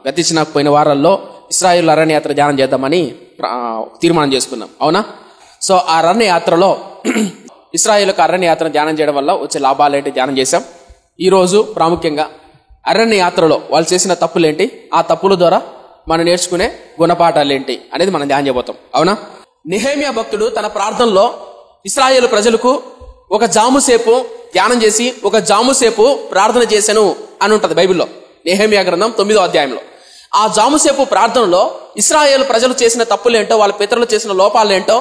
గతించిన పోయిన వారాల్లో ఇశ్రాయేలు అరణ్యయాత్ర ధ్యానం చేద్దామని తీర్మానం చేసుకున్నాం, అవునా? సో ఆ అరణ్యయాత్రలో ఇశ్రాయేలుకు అరణ్యయాత్ర ధ్యానం చేయడం వల్ల వచ్చే లాభాలేంటి ధ్యానం చేశాం. ఈరోజు ప్రాముఖ్యంగా అరణ్యయాత్రలో వాళ్ళు చేసిన తప్పులేంటి, ఆ తప్పుల ద్వారా మనం నేర్చుకునే గుణపాఠాలు ఏంటి అనేది మనం ధ్యానం చేయబోతాం, అవునా? నెహెమ్యా భక్తుడు తన ప్రార్థనలో ఇశ్రాయేలు ప్రజలకు ఒక జాముసేపు ధ్యానం చేసి ఒక జాముసేపు ప్రార్థన చేశాను అని ఉంటది బైబిల్లో. నెహెమ్యా గ్రంథం 9వ అధ్యాయంలో ఆ జాముసేపు ప్రార్థనలో ఇశ్రాయేలు ప్రజలు చేసిన తప్పులేంటో, వాళ్ళ పితరులు చేసిన లోపాలేంటో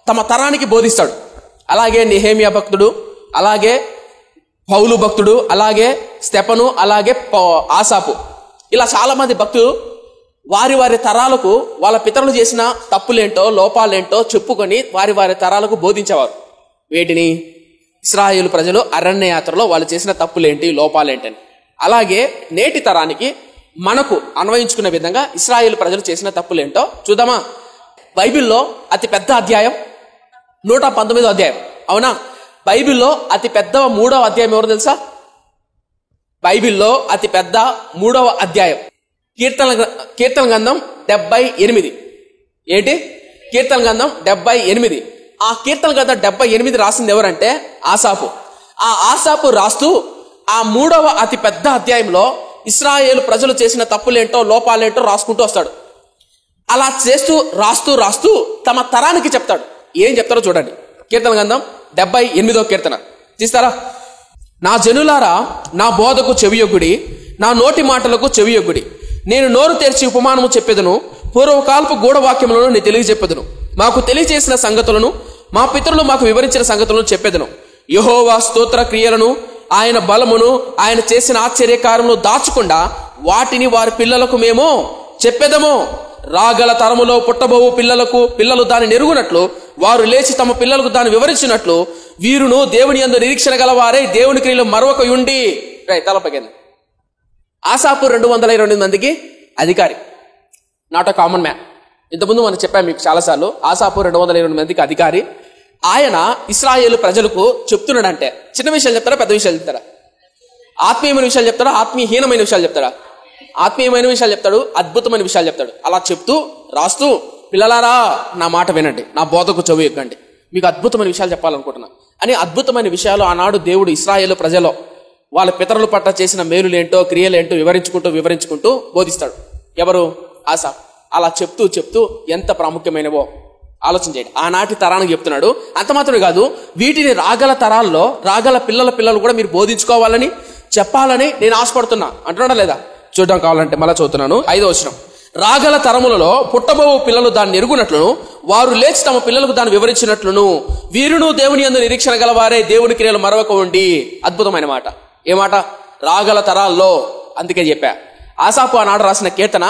తమ తరానికి బోధిస్తాడు. అలాగే నెహెమ్యా భక్తుడు, అలాగే పౌలు భక్తుడు, అలాగే స్తెఫను, అలాగే ఆసాపు, ఇలా చాలా మంది భక్తులు వారి వారి తరాలకు వాళ్ళ పితరులు చేసిన తప్పులేంటో లోపాలేంటో చెప్పుకొని వారి వారి తరాలకు బోధించేవారు. వీటిని ఇశ్రాయేలు ప్రజలు అరణ్యయాత్రలో వాళ్ళు చేసిన తప్పులేంటి లోపాలేంటని. అలాగే నేటి తరానికి మనకు అన్వయించుకునే విధంగా ఇశ్రాయేలు ప్రజలు చేసిన తప్పులేంటో చూద్దామా? బైబిల్లో అతి పెద్ద అధ్యాయం 119వ అధ్యాయం, అవునా? బైబిల్లో అతి పెద్ద 3వ అధ్యాయం ఎవరు తెలుసా? బైబిల్లో అతి పెద్ద 3వ అధ్యాయం కీర్తన గ్రంథం 78. ఏంటి? కీర్తన గ్రంథం 78. ఆ కీర్తన గ్రంథం 78 రాసింది ఎవరంటే ఆసాపు. ఆ ఆసాపు రాస్తూ ఆ 3వ అతి పెద్ద అధ్యాయంలో ఇశ్రాయేలు ప్రజలు చేసిన తప్పులేంటో లోపాలేంటో రాసుకుంటూ వస్తాడు. అలా చేస్తూ రాస్తూ తమ తరానికి చెప్తాడు. ఏం చెప్తారో చూడండి. కీర్తన గ్రంథం 78వ కీర్తన తీస్తారా? నా జనులారా, నా బోధకు చెవియొగ్గుడి, నా నోటి మాటలకు చెవియొగ్గుడి. నేను నోరు తెరిచి ఉపమానము చెప్పెదను, పూర్వకాలపు గూఢవాక్యములను నేను తెలియజెప్పెదను. మాకు తెలియజేసిన సంగతులను, మా పితరులు మాకు వివరించిన సంగతులను చెప్పెదను. యెహోవా స్తోత్ర క్రియలను, ఆయన బలమును, ఆయన చేసిన ఆశ్చర్యకారములను దాచకుండా వాటిని వారి పిల్లలకు మేము చెప్పెదము. రాగల తరములో పుట్టబోవు పిల్లలు దాన్ని నెరుగునట్లు, వారు లేచి తమ పిల్లలకు దాన్ని వివరించినట్లు, వీరును దేవుని యందు నిరీక్షణ గలవారే దేవుని క్రియలు మరొకయుండి. తలపగింది. ఆసాపు 228 మందికి అధికారి, నాట్ అ కామన్ మ్యాన్. ఇంతకుముందు మనం చెప్పాం మీకు చాలాసార్లు. ఆసాపు 228 మందికి అధికారి. ఆయన ఇశ్రాయేలు ప్రజలకు చెప్తున్నాడంటే చిన్న విషయాలు చెప్తారా, పెద్ద విషయాలు చెప్తారా? ఆత్మీయమైన విషయాలు చెప్తారా, ఆత్మీయహీనమైన విషయాలు చెప్తారా? ఆత్మీయమైన విషయాలు చెప్తాడు, అద్భుతమైన విషయాలు చెప్తాడు. అలా చెప్తూ రాస్తూ, పిల్లలారా నా మాట వినండి, నా బోధకు చెవి ఎక్కండి, మీకు అద్భుతమైన విషయాలు చెప్పాలనుకుంటున్నా అని అద్భుతమైన విషయాలు ఆనాడు దేవుడు ఇశ్రాయేలు ప్రజలో వాళ్ళ పితరుల పట్ల చేసిన మేలులేంటో క్రియలేంటో వివరించుకుంటూ బోధిస్తాడు. ఎవరు? ఆసాపు. అలా చెప్తూ ఎంత ప్రాముఖ్యమైనవో ఆలోచన చేయండి. ఆనాటి తరానికి చెప్తున్నాడు. అంత మాత్రమే కాదు, వీటిని రాగల తరాల్లో రాగల పిల్లలు కూడా మీరు బోధించుకోవాలని చెప్పాలని నేను ఆశపడుతున్నా అంటున్నాడా లేదా? చూడడం కావాలంటే మళ్ళా చదువుతున్నాను. 5వ వచనం. రాగల తరములలో పుట్టబోవు పిల్లలు దాన్ని ఎరుగునట్లును, వారు లేచి తమ పిల్లలకు దాన్ని వివరించినట్లును, వీరును దేవుని యందు నిరీక్షణ గలవారే దేవుని క్రియలు మరొక ఉండి. అద్భుతమైన మాట. ఏ మాట? రాగల తరాల్లో. అందుకే చెప్పా, ఆసాపు ఆనాడు రాసిన కీర్తన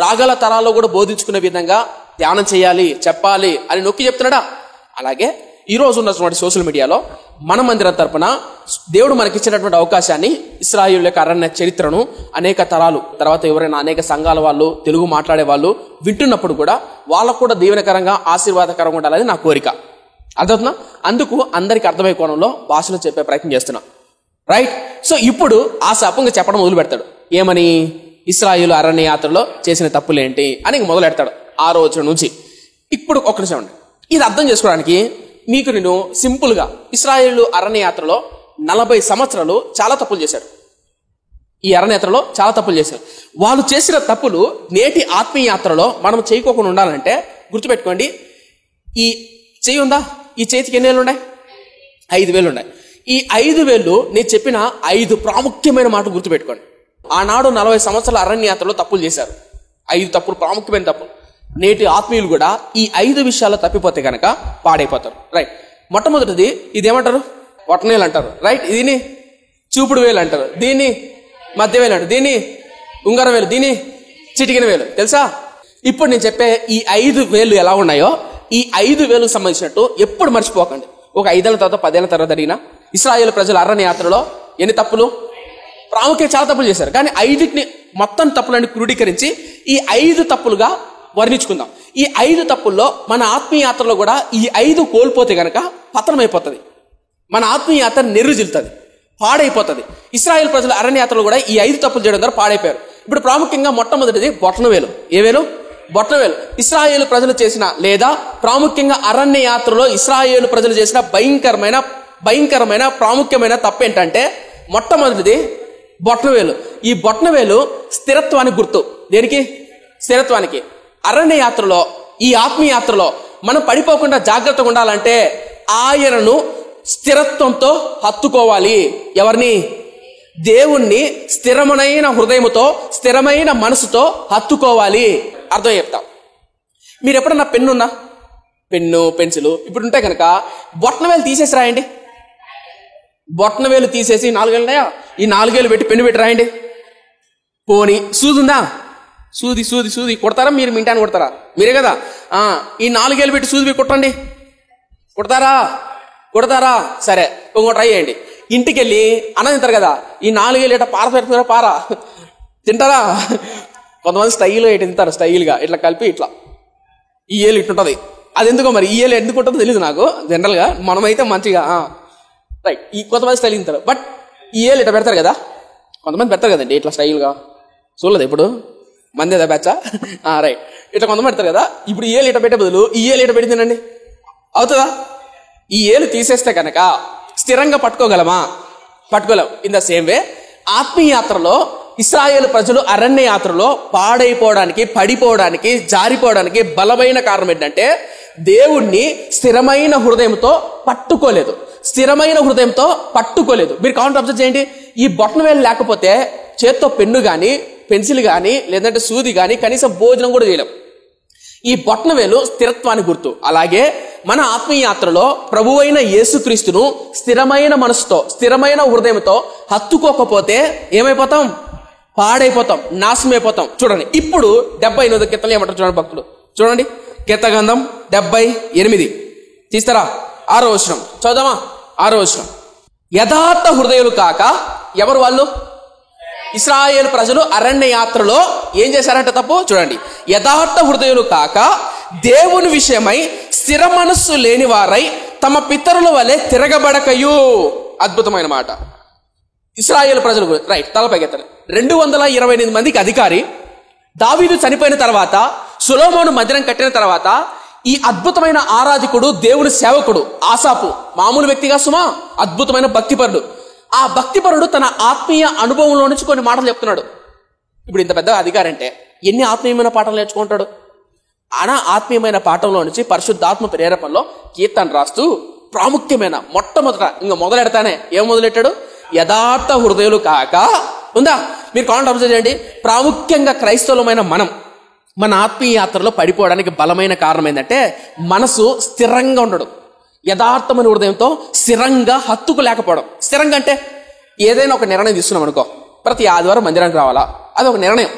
రాగల తరాల్లో కూడా బోధించుకునే విధంగా ధ్యానం చేయాలి, చెప్పాలి అని నొక్కి చెప్తున్నాడా? అలాగే ఈ రోజు ఉన్నటువంటి సోషల్ మీడియాలో మన మందిరం తరపున దేవుడు మనకిచ్చినటువంటి అవకాశాన్ని, ఇశ్రాయేలు యొక్క అరణ్య చరిత్రను అనేక తరాలు తర్వాత ఎవరైనా అనేక సంఘాల వాళ్ళు, తెలుగు మాట్లాడే వాళ్ళు వింటున్నప్పుడు కూడా వాళ్ళకు కూడా దీవెనకరంగా ఆశీర్వాదకరంగా ఉండాలని నా కోరిక. అర్థమవుతుందా? అందుకు అందరికి అర్థమయ్యే కోణంలో భాషలో చెప్పే ప్రయత్నం చేస్తున్నా. రైట్? సో ఇప్పుడు ఆసాపు ఇంకా చెప్పడం మొదలు పెడతాడు. ఏమని? ఇశ్రాయేలు అరణ్యయాత్రలో చేసిన తప్పులేంటి అని మొదలు పెడతాడు 6వ వచనం నుంచి. ఇప్పుడు ఒక్క నిమిషం అండి. ఇది అర్థం చేసుకోవడానికి మీకు నేను సింపుల్ గా, ఇశ్రాయేలు అరణ్యయాత్రలో 40 సంవత్సరాలు చాలా తప్పులు చేశారు. ఈ అరణ్యయాత్రలో చాలా తప్పులు చేశారు. వాళ్ళు చేసిన తప్పులు నేటి ఆత్మీయ యాత్రలో మనం చేయకోకుండా ఉండాలంటే గుర్తుపెట్టుకోండి. ఈ చెయ్యి ఉందా? ఈ చేతికి ఎన్ని వేలు ఉన్నాయి? 5 వేలు ఉన్నాయి. ఈ 5 వేలు నేను చెప్పిన 5 ప్రాముఖ్యమైన మాటలు గుర్తుపెట్టుకోండి. ఆనాడు 40 సంవత్సరాల అరణ్యయాత్రలో తప్పులు చేశారు. 5 తప్పులు, ప్రాముఖ్యమైన తప్పులు. నేటి ఆత్మీయులు కూడా ఈ 5 విషయాల్లో తప్పిపోతే కనుక పాడైపోతారు. రైట్? మొట్టమొదటిది ఇదేమంటారు? బొటనవేలు అంటారు. రైట్? దీన్ని చూపుడు వేలు అంటారు, దీన్ని మధ్య వేలు అంటారు, దీన్ని ఉంగరం వేలు, దీన్ని చిటికిన వేలు. తెలుసా? ఇప్పుడు నేను చెప్పే ఈ 5 వేలు ఎలా ఉన్నాయో ఈ 5 వేలకు సంబంధించినట్టు ఎప్పుడు మర్చిపోకండి. ఒక 5 ఏళ్ల తర్వాత 10 ఏళ్ల తర్వాత అడిగిన ఇశ్రాయేలు ప్రజల అరణ్యయాత్రలో ఎన్ని తప్పులు? ప్రాముఖ్యంగా చాలా తప్పులు చేశారు. కానీ 5టిని మొత్తం తప్పులని క్రోడీకరించి ఈ 5 తప్పులుగా వర్ణించుకుందాం. ఈ 5 తప్పుల్లో మన ఆత్మీయ యాత్రలో కూడా ఈ 5 కోల్పోతే గనక పతనమైపోతుంది. మన ఆత్మీయ యాత్ర నెర్రుజిల్తుంది, పాడైపోతుంది. ఇశ్రాయేలు ప్రజల అరణ్యయాత్రలో కూడా ఈ 5 తప్పులు చేయడం ద్వారా పాడైపోయారు. ఇప్పుడు ప్రాముఖ్యంగా మొట్టమొదటిది బొటనవేలు. ఏ వేలు? బొటనవేలు. ఇశ్రాయేలు ప్రజలు చేసిన, లేదా ప్రాముఖ్యంగా అరణ్య యాత్రలో ఇశ్రాయేలు ప్రజలు చేసిన భయంకరమైన ప్రాముఖ్యమైన తప్పు ఏంటంటే, మొట్టమొదటిది బొటనవేలు. ఈ బొటనవేలు స్థిరత్వానికి గుర్తు. దేనికి? స్థిరత్వానికి. అరణ్య యాత్రలో, ఈ ఆత్మీయ యాత్రలో మనం పడిపోకుండా జాగ్రత్తగా ఉండాలంటే ఆయనను స్థిరత్వంతో హత్తుకోవాలి. ఎవరిని? దేవుణ్ణి స్థిరమైన హృదయముతో, స్థిరమైన మనసుతో హత్తుకోవాలి. అర్థం చెప్తా. మీరు ఎప్పుడన్నా పెన్ను పెన్సిల్ ఇప్పుడు ఉంటాయి కనుక బొటనవేలు తీసేసి రాయండి. బొటనవేలు తీసేసి 4 వేలు ఉన్నాయా, ఈ 4 వేలు పెట్టి పెన్ను పెట్టి రాయండి. పోనీ సూది ఉందా? సూది కొడతారా? మీరు మింటాన్ని కొడతారా? మీరే కదా. ఈ 4 వేలు పెట్టి సూది కొట్టండి. కొడతారా? సరే, ఇంకో ట్రై చేయండి. ఇంటికి వెళ్ళి అన్నం తింటారు కదా, ఈ 4 వేలు ఇట్లా పెడతారా? పారా తింటారా? కొంతమంది స్టైల్గా ఇటు తింటారు. స్టైల్గా ఇట్లా కలిపి ఇట్లా ఈ ఏలు ఇట్టుంటది. అది ఎందుకో మరి ఈ ఏలు ఎందుకు ఉంటుందో తెలియదు నాకు. జనరల్గా మనమైతే మంచిగా రైట్. ఈ కొంతమంది స్టైల్ తింటారు. బట్ ఈ ఏలు ఇట్లా పెడతారు కదా, కొంతమంది పెడతారు కదండి ఇట్లా స్టైల్గా. చూడలేదు ఇప్పుడు మందేదా బ్యాచా? రైట్. ఇట్లా కొంతమంది పెడతారు కదా. ఇప్పుడు ఈ ఏలు ఇట్లా పెట్టే బదులు ఈ ఏలు ఇట్లా పెట్టి తినండి, అవుతుందా? ఈ ఏలు తీసేస్తే కనుక స్థిరంగా పట్టుకోగలమా? పట్టుకోలేం. ఇన్ ద సేమ్ వే ఆత్మీయ యాత్రలో ఇశ్రాయేలు ప్రజలు అరణ్య యాత్రలో పాడైపోవడానికి, పడిపోవడానికి, జారిపోవడానికి బలమైన కారణం ఏంటంటే దేవుణ్ణి స్థిరమైన హృదయంతో పట్టుకోలేదు. మీరు కావాలంటే అబ్జర్వ్ చేయండి. ఈ బొటనవేలు లేకపోతే చేత్తో పెన్ను కానీ, పెన్సిల్ కానీ, లేదంటే సూది కానీ కనీసం భోజనం కూడా చేయలేం. ఈ బొటనవేలు స్థిరత్వానికి గుర్తు. అలాగే మన ఆత్మీయ యాత్రలో ప్రభువైన యేసుక్రీస్తును స్థిరమైన మనసుతో, స్థిరమైన హృదయంతో హత్తుకోకపోతే ఏమైపోతాం? పాడైపోతాం, నాశనమైపోతాం. చూడండి, ఇప్పుడు 78 కీర్తనలు ఏమంటారు చూడండి భక్తులు. చూడండి, కీర్తగ్రంథం 78 తీస్తారా? 6వ వచనం చదువుదామా? 6వ వచనం. యథార్థ హృదయులు కాక, ఎవరు వాళ్ళు? ఇశ్రాయేలు ప్రజలు అరణ్య యాత్రలో ఏం చేశారంటే తప్పు. చూడండి, యథార్థ హృదయులు కాక దేవుని విషయమై స్థిర మనస్సు లేని వారై తమ పితరుల వలె తిరగబడకయు. అద్భుతమైన మాట. ఇశ్రాయేలు ప్రజలు రైట్ తలపైకెత్తారు. 228 మందికి అధికారి. దావీదు చనిపోయిన తర్వాత, సొలొమోను మందిరం కట్టిన తర్వాత ఈ అద్భుతమైన ఆరాధకుడు, దేవుని సేవకుడు ఆసాపు మామూలు వ్యక్తిగా సుమా, అద్భుతమైన భక్తిపరుడు. ఆ భక్తిపరుడు తన ఆత్మీయ అనుభవంలో నుంచి కొన్ని మాటలు చెప్తున్నాడు. ఇప్పుడు ఇంత పెద్ద అధికారి అంటే ఎన్ని ఆత్మీయమైన పాఠాలు నేర్చుకుంటాడు? ఆత్మీయమైన పాఠంలో నుంచి పరిశుద్ధాత్మ ప్రేరేపణలో కీర్తన రాస్తూ ప్రాముఖ్యమైన మొదలెడతానే ఏం మొదలెట్టాడు? యథార్థ హృదయులు కాక ఉందా? మీరు కామెంట్ అబ్జర్వ్ చేయండి. ప్రాముఖ్యంగా క్రైస్తవులమైన మన ఆత్మీయ యాత్రలో పడిపోవడానికి బలమైన కారణం ఏంటంటే మనసు స్థిరంగా ఉండడం. యథార్థమైన హృదయంతో స్థిరంగా హత్తుకు లేకపోవడం. స్థిరంగా అంటే ఏదైనా ఒక నిర్ణయం తీసుకున్నాం అనుకో, ప్రతి ఆదివారం మందిరానికి రావాలా, అదొక నిర్ణయం.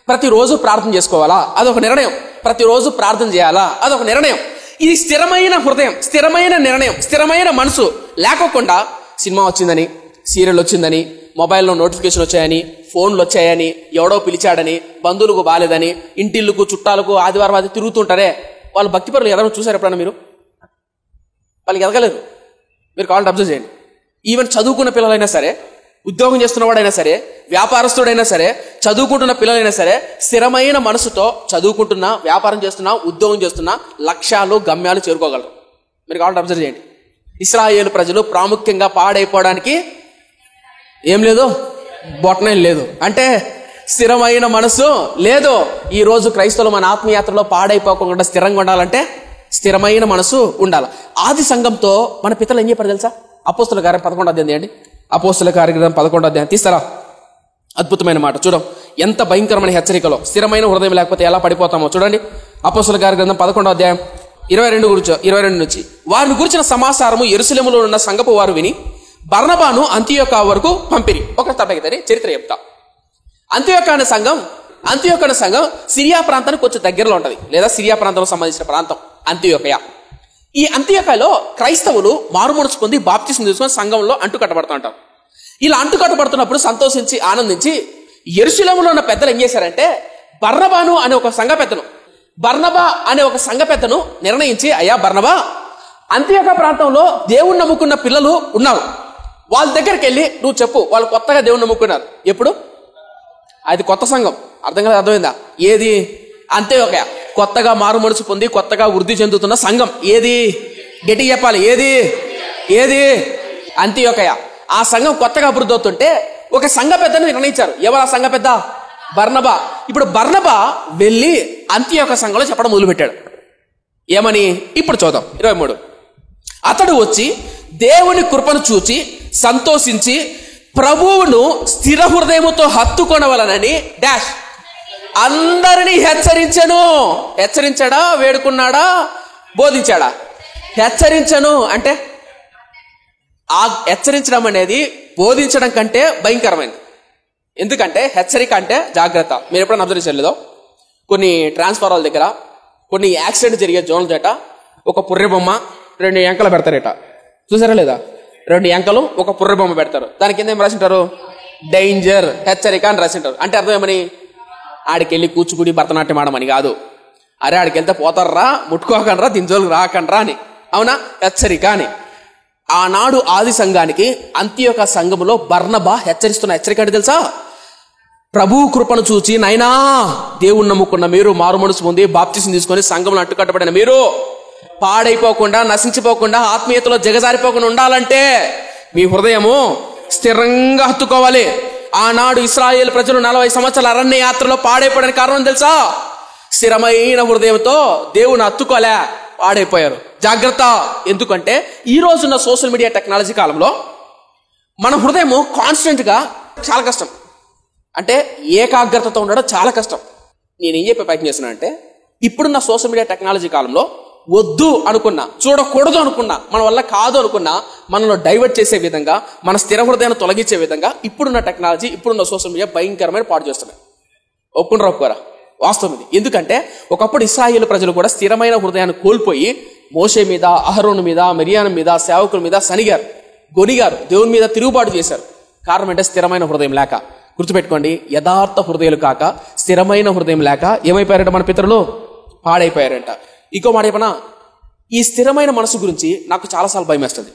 ప్రతిరోజు ప్రార్థన చేసుకోవాలా, అదొక నిర్ణయం. ప్రతిరోజు ప్రార్థన చేయాలా, అదొక నిర్ణయం. ఇది స్థిరమైన హృదయం, స్థిరమైన నిర్ణయం, స్థిరమైన మనసు లేకోకుండా సినిమా వచ్చిందని, సీరియల్ వచ్చిందని, మొబైల్లో నోటిఫికేషన్ వచ్చాయని, ఫోన్లు వచ్చాయని, ఎవడో పిలిచాడని, బంధువులకు బాలేదని, ఇంటిళ్ళకు చుట్టాలకు ఆదివారం అది తిరుగుతుంటారే, వాళ్ళు భక్తిపరులు ఎదగడం చూసారు ఎప్పుడన్నా మీరు? వాళ్ళకి ఎదగలేదు. మీరు కావాలంటే అబ్జర్వ్ చేయండి. ఈవెన్ చదువుకున్న పిల్లలైనా సరే, ఉద్యోగం చేస్తున్నవాడైనా సరే, వ్యాపారస్తుడైనా సరే, చదువుకుంటున్న పిల్లలైనా సరే, స్థిరమైన మనసుతో చదువుకుంటున్నా, వ్యాపారం చేస్తున్నా, ఉద్యోగం చేస్తున్నా లక్ష్యాలు, గమ్యాలు చేరుకోగలరు. మీరు కావాలంటే అబ్జర్వ్ చేయండి. ఇశ్రాయేలు ప్రజలు ప్రాముఖ్యంగా పాడైపోవడానికి ఏం లేదు, బొటనేం లేదు. అంటే స్థిరమైన మనసు లేదు. ఈ రోజు క్రైస్తవులు మన ఆత్మయాత్రలో పాడైపోకుండా స్థిరంగా ఉండాలంటే స్థిరమైన మనసు ఉండాలి. ఆది సంఘంతో మన పితలు ఏం చెప్పారు తెలుసా? అపోస్తుల కార్యం 11వ అధ్యాయం తీయండి. అపోస్తుల కార్యం 11వ అధ్యాయం తీస్తారా? అద్భుతమైన మాట చూడం. ఎంత భయంకరమైన హెచ్చరికలో స్థిరమైన హృదయం లేకపోతే ఎలా పడిపోతామో చూడండి. అపోస్తుల కార్యం 11వ అధ్యాయం 22 నుంచి. వారిని గురించిన సమాచారము యెరూషలేములో ఉన్న సంఘపు వారు విని బర్నబాను అంతియోకా వరకు పంపిరి. ఒక తప్పగితని చరిత్ర చెప్తా. అంతియోకా అనే సంఘం సిరియా ప్రాంతానికి కొంచెం దగ్గరలో ఉంటుంది, లేదా సిరియా ప్రాంతంలో సంబంధించిన ప్రాంతం అంతియోకయ. ఈ అంతియోకయలో క్రైస్తవులు మారుమనసు పొంది బాప్తిస్మం తీసుకొని సంఘంలో అంటుకట్టబడుతూ ఉంటారు. ఇలా అంటుకట్టబడుతున్నప్పుడు సంతోషించి ఆనందించి యెరూషలేములో ఉన్న పెద్దలు ఏం చేశారంటే బర్నబాను అనే ఒక సంఘ పెద్దను నిర్ణయించి, అయ్యా బర్నబా, అంతియోక ప్రాంతంలో దేవుణ్ణి నమ్ముకున్న పిల్లలు ఉన్నారు, వాళ్ళ దగ్గరికి వెళ్ళి నువ్వు చెప్పు, వాళ్ళు కొత్తగా దేవుణ్ణి నమ్ముకున్నారు. ఎప్పుడు? అది కొత్త సంఘం. అర్థమైందా? ఏది? అంత్యోకయ. కొత్తగా మారుమనసు పొంది కొత్తగా వృద్ధి చెందుతున్న సంఘం. ఏది? గట్టిగా చెప్పాలి. ఏది? అంత్యోకయ. ఆ సంఘం కొత్తగా అభివృద్ధి అవుతుంటే ఒక సంఘ పెద్దను నిర్ణయించారు. ఎవరు ఆ సంఘ పెద్ద? బర్నబా. ఇప్పుడు బర్నబా వెళ్ళి అంత్యోక సంఘంలో చెప్పడం మొదలుపెట్టాడు. ఏమని? ఇప్పుడు చూద్దాం. 23. అతడు వచ్చి దేవుని కృపను చూచి సంతోషించి ప్రభువును స్థిర హృదయముతో హత్తుకొనవలనని డాష్ అందరినీ హెచ్చరించను. హెచ్చరించాడా? వేడుకున్నాడా? బోధించాడా? హెచ్చరించను అంటే ఆ హెచ్చరించడం అనేది బోధించడం కంటే భయంకరమైనది. ఎందుకంటే హెచ్చరిక అంటే జాగ్రత్త. మీరు ఎప్పుడైనా అబ్జర్వ్ చేయలేదో, కొన్ని ట్రాన్స్ఫార్మర్ల దగ్గర కొన్ని యాక్సిడెంట్ జరిగే జోన్ల చేట ఒక పుర్రె బొమ్మ 2 ఎంకలు పెడతారట. చూసారా లేదా? 2 ఎంకలు ఒక పుర్రె బొమ్మ పెడతారు. దాని కింద ఏం రాసింటారు? డేంజర్, హెచ్చరిక అని రాసింటారు. అంటే అర్థం ఏమని? ఆడికెళ్ళి కూచిపూడి భరతనాట్యం ఆడమని కాదు. అరే ఆడికెళ్తే పోతారా, ముట్టుకోకండ్రా, దింజోలు రాకండ్రా అని. అవునా? హెచ్చరిక అని. ఆనాడు ఆది సంఘానికి అంత్యోక సంఘములో బర్నబా హెచ్చరిస్తున్న హెచ్చరిక అంటే తెలుసా? ప్రభు కృపను చూచి నైనా దేవుణ్ణి నమ్ముకున్న మీరు, మారు మనసు పొంది బాప్తిసం తీసుకొని సంఘంలో అట్టుకట్టబడిన మీరు పాడైపోకుండా, నశించిపోకుండా, ఆత్మీయతలో జగజారిపోకుండా ఉండాలంటే మీ హృదయము స్థిరంగా హత్తుకోవాలి. ఆనాడు ఇశ్రాయేలు ప్రజలు 40 సంవత్సరాల అరణ్య యాత్రలో పాడైపోవడానికి కారణం తెలుసా? స్థిరమైన హృదయంతో దేవుని హత్తుకోలే, పాడైపోయారు. జాగ్రత్త. ఎందుకంటే ఈ రోజున్న సోషల్ మీడియా టెక్నాలజీ కాలంలో మన హృదయము కాన్స్టెంట్ గా చాలా కష్టం. అంటే ఏకాగ్రతతో ఉండడం చాలా కష్టం. నేనేం చెప్పే ప్రయత్నం చేస్తున్నానంటే, ఇప్పుడున్న సోషల్ మీడియా టెక్నాలజీ కాలంలో వద్దు అనుకున్నా, చూడకూడదు అనుకున్నా, మన వల్ల కాదు అనుకున్నా, మనలో డైవర్ట్ చేసే విధంగా, మన స్థిర హృదయాన్ని తొలగించే విధంగా ఇప్పుడున్న టెక్నాలజీ, ఇప్పుడున్న సోషల్ మీడియా భయంకరమైన పాడు చేస్తున్నాయి. ఒప్పుకోరా? వాస్తవం ఇది. ఎందుకంటే ఒకప్పుడు ఇశ్రాయేలు ప్రజలు కూడా స్థిరమైన హృదయాన్ని కోల్పోయి మోషే మీద, అహరోను మీద, మిరియాను మీద, సేవకుల మీద సనిగారు, గొనిగారు, దేవుని మీద తిరుగుబాటు చేశారు. కారణం అంటే స్థిరమైన హృదయం లేక. గుర్తుపెట్టుకోండి, యథార్థ హృదయాలు కాక స్థిరమైన హృదయం లేక ఏమైపోయారంట మన పితరులు? పాడైపోయారంట. ఇంకో మాట చెప్పనా? ఈ స్థిరమైన మనసు గురించి నాకు చాలాసార్లు భయం వేస్తుంది.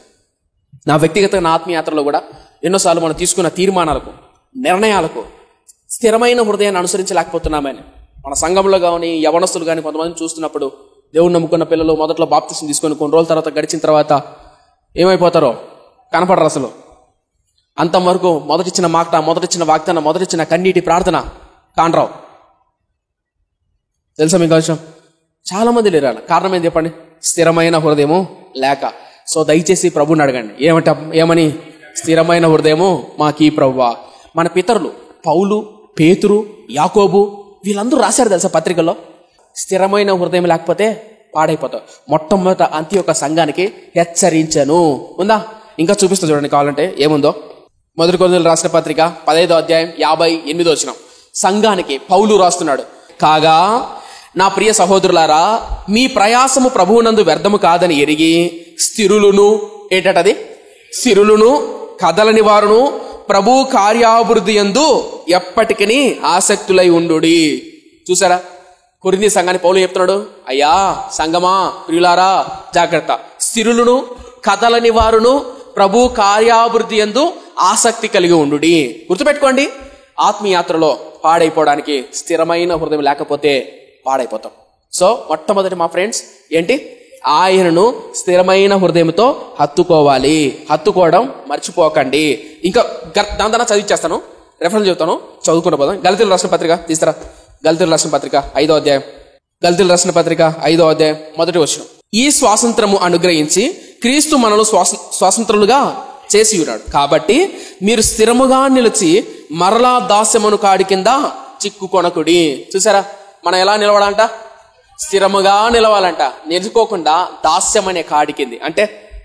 నా వ్యక్తిగత, నా ఆత్మీయాత్రలో కూడా ఎన్నోసార్లు మనం తీసుకున్న తీర్మానాలకు, నిర్ణయాలకు స్థిరమైన హృదయాన్ని అనుసరించలేకపోతున్నామని మన సంఘంలో కానీ, యవనస్తులు కానీ కొంతమంది చూస్తున్నప్పుడు, దేవుని నమ్ముకున్న పిల్లలు మొదట్లో బాప్తిసం తీసుకొని కొన్ని రోజుల తర్వాత గడిచిన తర్వాత ఏమైపోతారో కనపడరు అసలు. అంతవరకు మొదటిచ్చిన మాట, మొదటిచ్చిన వాగ్దానం, మొదటిచ్చిన కన్నీటి ప్రార్థన కానరావు. తెలుసా మీకు విషయం? చాలా మంది లేరు. కారణం ఏం చెప్పండి? స్థిరమైన హృదయము లేక. సో దయచేసి ప్రభుని అడగండి. ఏమని? స్థిరమైన హృదయము మాకీ ప్రభువా. మన పితరులు పౌలు, పేతురు, యాకోబు వీళ్ళందరూ రాశారు తెలుసా పత్రికల్లో. స్థిరమైన హృదయం లేకపోతే పాడైపోతావు. మొట్టమొదట అంత్యోక సంఘానికి హెచ్చరించను ఉందా? ఇంకా చూపిస్తా చూడండి కావాలంటే ఏముందో. 1 కొరింథీయులకు రాసిన పత్రిక 15వ అధ్యాయం 58వ వచనం. సంఘానికి పౌలు రాస్తున్నాడు. కాగా నా ప్రియ సహోదరులారా, మీ ప్రయాసము ప్రభువునందు వ్యర్థము కాదని ఎరిగి స్థిరులును, ఏంటది? స్థిరులును, కదలని వారును, ప్రభు కార్యాభివృద్ధి యందు ఎప్పటికీ ఆసక్తులై ఉండుడి. చూసారా? కొరింథీ సంఘాన్ని పౌలు చెప్తున్నాడు, అయ్యా సంగమా, ప్రియులారా జాగ్రత్త. స్థిరులును, కదలని వారును, ప్రభు కార్యాభివృద్ధి యందు ఆసక్తి కలిగి ఉండుడి. గుర్తుపెట్టుకోండి, ఆత్మీయాత్రలో పాడైపోవడానికి స్థిరమైన హృదయం లేకపోతే పాడైపోతాం. సో మొట్టమొదటి మా ఫ్రెండ్స్ ఏంటి? ఆయనను స్థిరమైన హృదయంతో హత్తుకోవాలి. హత్తుకోవడం మర్చిపోకండి. ఇంకా దాని చదివిచ్చేస్తాను, రెఫరెన్స్ చెప్తాను, చదువుకున్న పోదాం. గలతీయులకు రాసిన పత్రిక తీస్తారా? గలతీయులకు రాసిన పత్రిక 5వ అధ్యాయం. గలతీయులకు రాసిన పత్రిక 5వ అధ్యాయం 1వ వచనం. ఈ స్వాతంత్రము అనుగ్రహించి క్రీస్తు మనలో స్వాతంత్రులుగా చేసి ఉన్నాడు. కాబట్టి మీరు స్థిరముగా నిలిచి మరలా దాస్యమును కాడి కింద చిక్కుకొనకుడి. చూసారా? మనం ఎలా నిలవాలంట? స్థిరముగా నిలవాలంట. నిలుచుకోకుండా దాస్యం అనే కాడి కింది. అంటే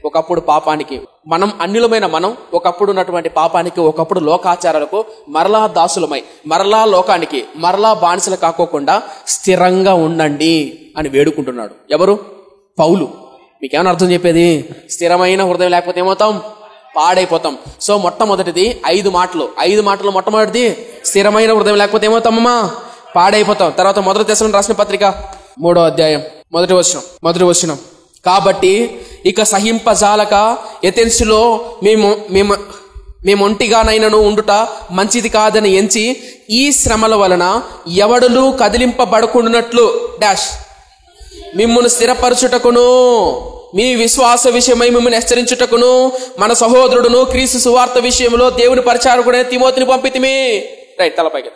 ఒకప్పుడు పాపానికి మనం అన్యులమైన మనం, ఒకప్పుడు ఉన్నటువంటి పాపానికి, ఒకప్పుడు లోకాచారాలకు మరలా దాసులమై, మరలా లోకానికి, మరలా బానిసలు కాకోకుండా స్థిరంగా ఉండండి అని వేడుకుంటున్నాడు. ఎవరు? పౌలు. మీకేమైనా అర్థం చెప్పేది? స్థిరమైన హృదయం లేకపోతే ఏమవుతాం? పాడైపోతాం. సో మొట్టమొదటిది 5 మాటలు. 5 మాటలు మొట్టమొదటిది స్థిరమైన హృదయం లేకపోతే ఏమవుతామమ్మా? పాడైపోతాం. తర్వాత 1 తెస్సలోనికీయులకు రాసిన పత్రిక 3వ అధ్యాయం 1వ వచనం. కాబట్టి ఇక సహింపజాలక ఎథెన్సులో మేము ఒంటిగానైనను ఉండుట మంచిది కాదని ఎంచి ఈ శ్రమల వలన ఎవడును కదిలింపబడకుండానట్లు డాష్ మిమ్మును స్థిరపరచుటకును మీ విశ్వాస విషయమై మిమ్మల్ని హెచ్చరించుటకును మన సహోదరుడును క్రీస్తు సువార్త విషయంలో దేవుని పరిచారకుడైన తిమోతిని పంపితిమి. రైట్, తలపైకి.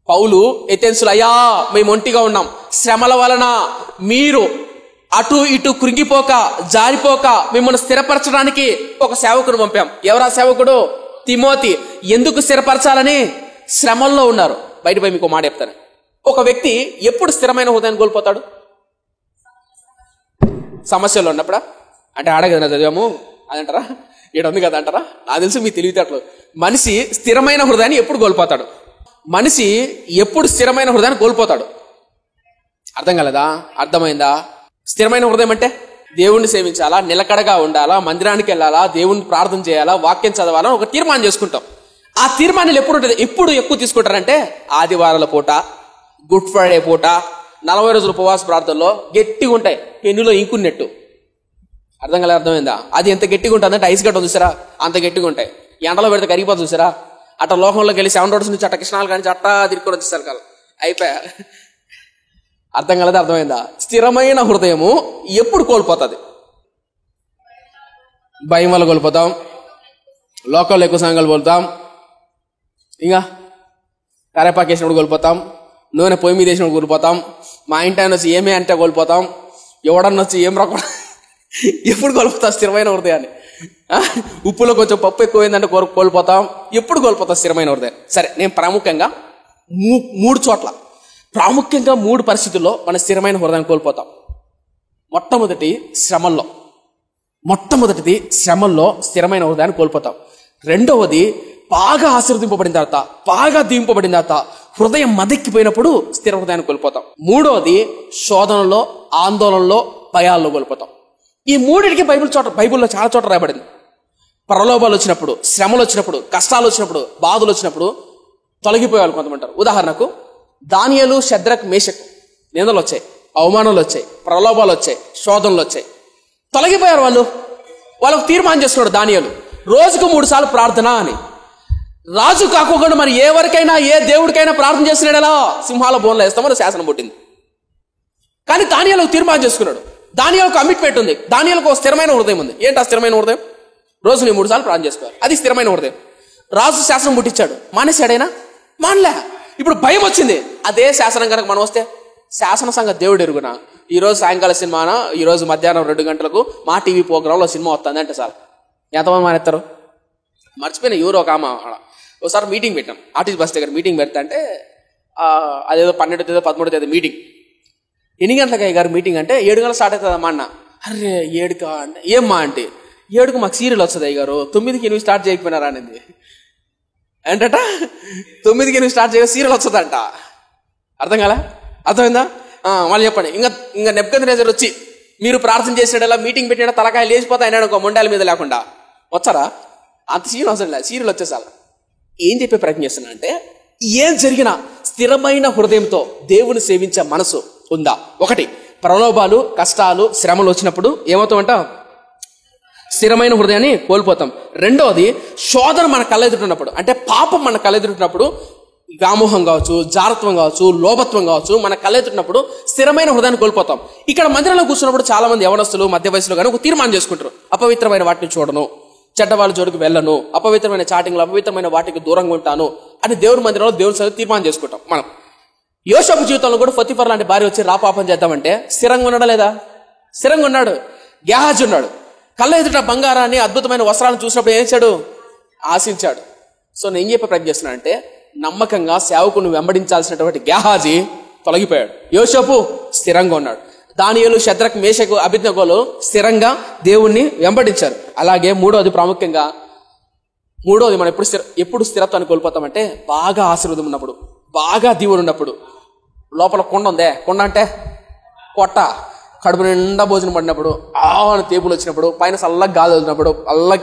పౌలు ఎథెన్సులు, అయ్యా మేము ఒంటిగా ఉన్నాం, శ్రమల వలన మీరు అటు ఇటు కృంగిపోక జారిపోక మిమ్మల్ని స్థిరపరచడానికి ఒక సేవకుడు పంపాం. ఎవరా సేవకుడు? తిమోతి. ఎందుకు స్థిరపరచాలని? శ్రమల్లో ఉన్నారు. బయటపై మీకు మాట చెప్తాను. ఒక వ్యక్తి ఎప్పుడు స్థిరమైన హృదయాన్ని కోల్పోతాడు? సమస్యలు ఉన్నప్పుడా? అంటే ఆడగదనా చదివాము అదంటారా, ఈడ ఉంది కదా అంటారా? నాకు తెలుసు మీ తెలివితేటలు. మనిషి స్థిరమైన హృదయాన్ని ఎప్పుడు కోల్పోతాడు? మనిషి ఎప్పుడు స్థిరమైన హృదయాన్ని కోల్పోతాడు? అర్థం కలదా? అర్థమైందా? స్థిరమైన హృదయం అంటే దేవుణ్ణి సేవించాలా, నిలకడగా ఉండాలా, మందిరానికి వెళ్ళాలా, దేవుణ్ణి ప్రార్థన చేయాలా, వాక్యం చదవాలా, ఒక తీర్మానం చేసుకుంటాం. ఆ తీర్మానాలు ఎప్పుడు ఉంటుంది? ఎప్పుడు ఎక్కువ తీసుకుంటారంటే ఆదివారాల పూట, గుడ్ ఫ్రైడే పూట, 40 రోజుల ఉపవాస ప్రార్థనలో గట్టిగా ఉంటాయి, పెన్నులో ఇంకున్నట్టు. అర్థం కల అర్థమైందా? అది ఎంత గట్టిగా ఉంటుంది అంటే ఐస్ గడ్డ చూసారా, అంత గట్టిగా ఉంటాయి. ఎండలో పెడితే కరిగిపోతుంది చూసారా. అట్ట లోకంలోకి వెళ్ళి 7 రోడ్స్ నుంచి అట్ట కృష్ణాలు కానీ అట్టా తిరుక్కొని వచ్చేసారు కాదు, అయిపోయా. అర్థం కలదా? అర్థమైందా? స్థిరమైన హృదయము ఎప్పుడు కోల్పోతుంది? భయం వల్ల కోల్పోతాం, లోకంలో ఎక్కువ సంఘాలు కోల్పోతాం, ఇంకా కరేపాకు వేసినప్పుడు కోల్పోతాం, నూనె పొయ్యి మీద వేసినప్పుడు కోల్పోతాం, మా ఇంటి ఆయన వచ్చి ఏమే అంటే కోల్పోతాం, ఎవడన్నా వచ్చి ఏం రాకుండా ఎప్పుడు కోల్పోతాం స్థిరమైన హృదయాన్ని? ఉప్పులో కొంచెం పప్పు ఎక్కువైందంటే కోల్పోతాం. ఎప్పుడు కోల్పోతాం స్థిరమైన హృదయం? సరే, నేను ప్రాముఖ్యంగా 3 చోట్ల, ప్రాముఖ్యంగా 3 పరిస్థితుల్లో మన స్థిరమైన హృదయం కోల్పోతాం. మొట్టమొదటిది శ్రమల్లో స్థిరమైన హృదయాన్ని కోల్పోతాం. రెండవది బాగా ఆశీర్వదింపబడిన తర్వాత, బాగా దీవింపబడిన తర్వాత హృదయం మదెక్కిపోయినప్పుడు స్థిర హృదయాన్ని కోల్పోతాం. మూడవది శోధనలో, ఆందోళనలో, భయాల్లో కోల్పోతాం. ఈ 3టికి బైబిల్లో చాలా చోట్ల రాయబడింది. ప్రలోభాలు వచ్చినప్పుడు, శ్రమలు వచ్చినప్పుడు, కష్టాలు వచ్చినప్పుడు, బాధలు వచ్చినప్పుడు తొలగిపోయేవాళ్ళు కొంతమంటారు. ఉదాహరణకు దానియేలు, షద్రక్, మేషక్ నిందలు వచ్చాయి, అవమానాలు వచ్చాయి, ప్రలోభాలు వచ్చాయి, శోధనలు వచ్చాయి, తొలగిపోయారు వాళ్ళు. వాళ్ళకు తీర్మానం చేసుకున్నాడు దానియేలు, రోజుకు 3 సార్లు ప్రార్థన అని. రాజు కాకుండా మరి ఎవరికైనా, ఏ దేవుడికైనా ప్రార్థన చేసినాడలా సింహాల బోన్లో వేస్తామని శాసనం పుట్టింది. కానీ దానియేలు తీర్మానం చేసుకున్నాడు. దానియేలుకు కమిట్మెంట్ ఉంది, దానియేలుకు స్థిరమైన హృదయం ఉంది. ఏంటి ఆ స్థిరమైన హృదయం? రోజు 3 సార్లు ప్రార్థన చేసుకోవాలి, అది స్థిరమైన హృదయం. రాజు శాసనం పుట్టించాడు, మానేశాడైనా? మానలే. ఇప్పుడు భయం వచ్చింది. అదే శాసనం కనుక మనం వస్తే, శాసన సంఘ దేవుడు ఎరుగునా, ఈరోజు సాయంకాలం సినిమానా, ఈరోజు మధ్యాహ్నం 2 గంటలకు మా టీవీ ప్రోగ్రాంలో సినిమా వస్తుంది అంటే సార్ ఎంతమంది మానేస్తారు? మర్చిపోయిన ఎవరో ఒక ఆమె ఒకసారి మీటింగ్ పెట్టాం, ఆర్టీసీ బస్ దగ్గర మీటింగ్ పెడతా అంటే అదేదో 12వ తేదీ 13వ తేదీ మీటింగ్. ఎన్ని గంటలకు అయ్యారు మీటింగ్ అంటే 7 గంటలకు స్టార్ట్ అవుతుందమ్మా అన్న. అరే 7కా అంటే ఏమ్మా అంటే 7కు మాకు సీరియల్ వస్తుంది అయ్యారు, 9కి నువ్వు స్టార్ట్ చేయకపోయినారా అనేది. ఏంటట 9కి నువ్వు స్టార్ట్ చేయ సీరియల్ వస్తుందంట. అర్థం కాలే? అర్థమైందా? వాళ్ళు చెప్పండి. ఇంకా నెబ్కద్నెజర్ వచ్చి మీరు ప్రార్థన చేసినలా మీటింగ్ పెట్టిన తలకాయ లేచిపోతా అయినాడు ఒక మొండాల మీద లేకుండా వచ్చారా? అంత సీరియల్ అవసరం లేదు, సీరియల్ వచ్చేసారు. ఏం చెప్పే ప్రయత్నం చేస్తున్నా అంటే, ఏం జరిగినా స్థిరమైన హృదయంతో దేవుని సేవించే మనసు ఉందా? ఒకటి, ప్రలోభాలు, కష్టాలు, శ్రమలు వచ్చినప్పుడు ఏమవుతామంట? స్థిరమైన హృదయాన్ని కోల్పోతాం. రెండవది, శోధన మన కళ్ళెదురున్నప్పుడు, అంటే పాపం మన కళ్ళెదురున్నప్పుడు, వ్యామోహం కావచ్చు, జారత్వం కావచ్చు, లోభత్వం కావచ్చు, మన కళ్ళెదురున్నప్పుడు స్థిరమైన హృదయాన్ని కోల్పోతాం. ఇక్కడ మందిరంలో కూర్చున్నప్పుడు చాలా మంది యవనస్తులు, మధ్య వయసులో కానీ ఒక తీర్మానం చేసుకుంటారు, అపవిత్రమైన వాటిని చూడను, చెడ్డవాళ్ళ జోడికి వెళ్ళను, అపవిత్రమైన చాటింగ్లు, అపవిత్రమైన వాటికి దూరంగా ఉంటాను అని దేవుని మందిరంలో దేవుని సన్నిధిలో తీర్మానం చేసుకుంటాం. మనం యోసేపు జీవితంలో కూడా పొతిఫర్ లాంటి భార్య వచ్చి పాపం చేద్దామంటే స్థిరంగా ఉన్నాడా లేదా? స్థిరంగా ఉన్నాడు. గేహాజీ ఉన్నాడు, కళ్ళ ఎదుట బంగారాన్ని, అద్భుతమైన వస్త్రాలను చూసినప్పుడు ఏం చేశాడు? ఆశించాడు. సో నేను ఏం చెప్పే ప్రయత్నం చేస్తున్నానంటే, నమ్మకంగా సేవకుని వెంబడించాల్సినటువంటి గేహాజీ తొలగిపోయాడు. యోసేపు స్థిరంగా ఉన్నాడు. దానియేలు, షద్రక్, మేషకు, అబేద్నెగోలు స్థిరంగా దేవుణ్ణి వెంబడించారు. అలాగే మూడోది, ప్రాముఖ్యంగా మూడోది, మనం ఎప్పుడు స్థిరత్వాన్ని కోల్పోతామంటే, బాగా ఆశీర్వాదం ఉన్నప్పుడు, బాగా దీవులు ఉన్నప్పుడు. లోపల కొండ ఉందే, కొండ అంటే కొట్ట, కడుపు నిండా భోజనం పడినప్పుడు, అని తేపులు వచ్చినప్పుడు, పైన చల్లగా గాలి వదిలినప్పుడు,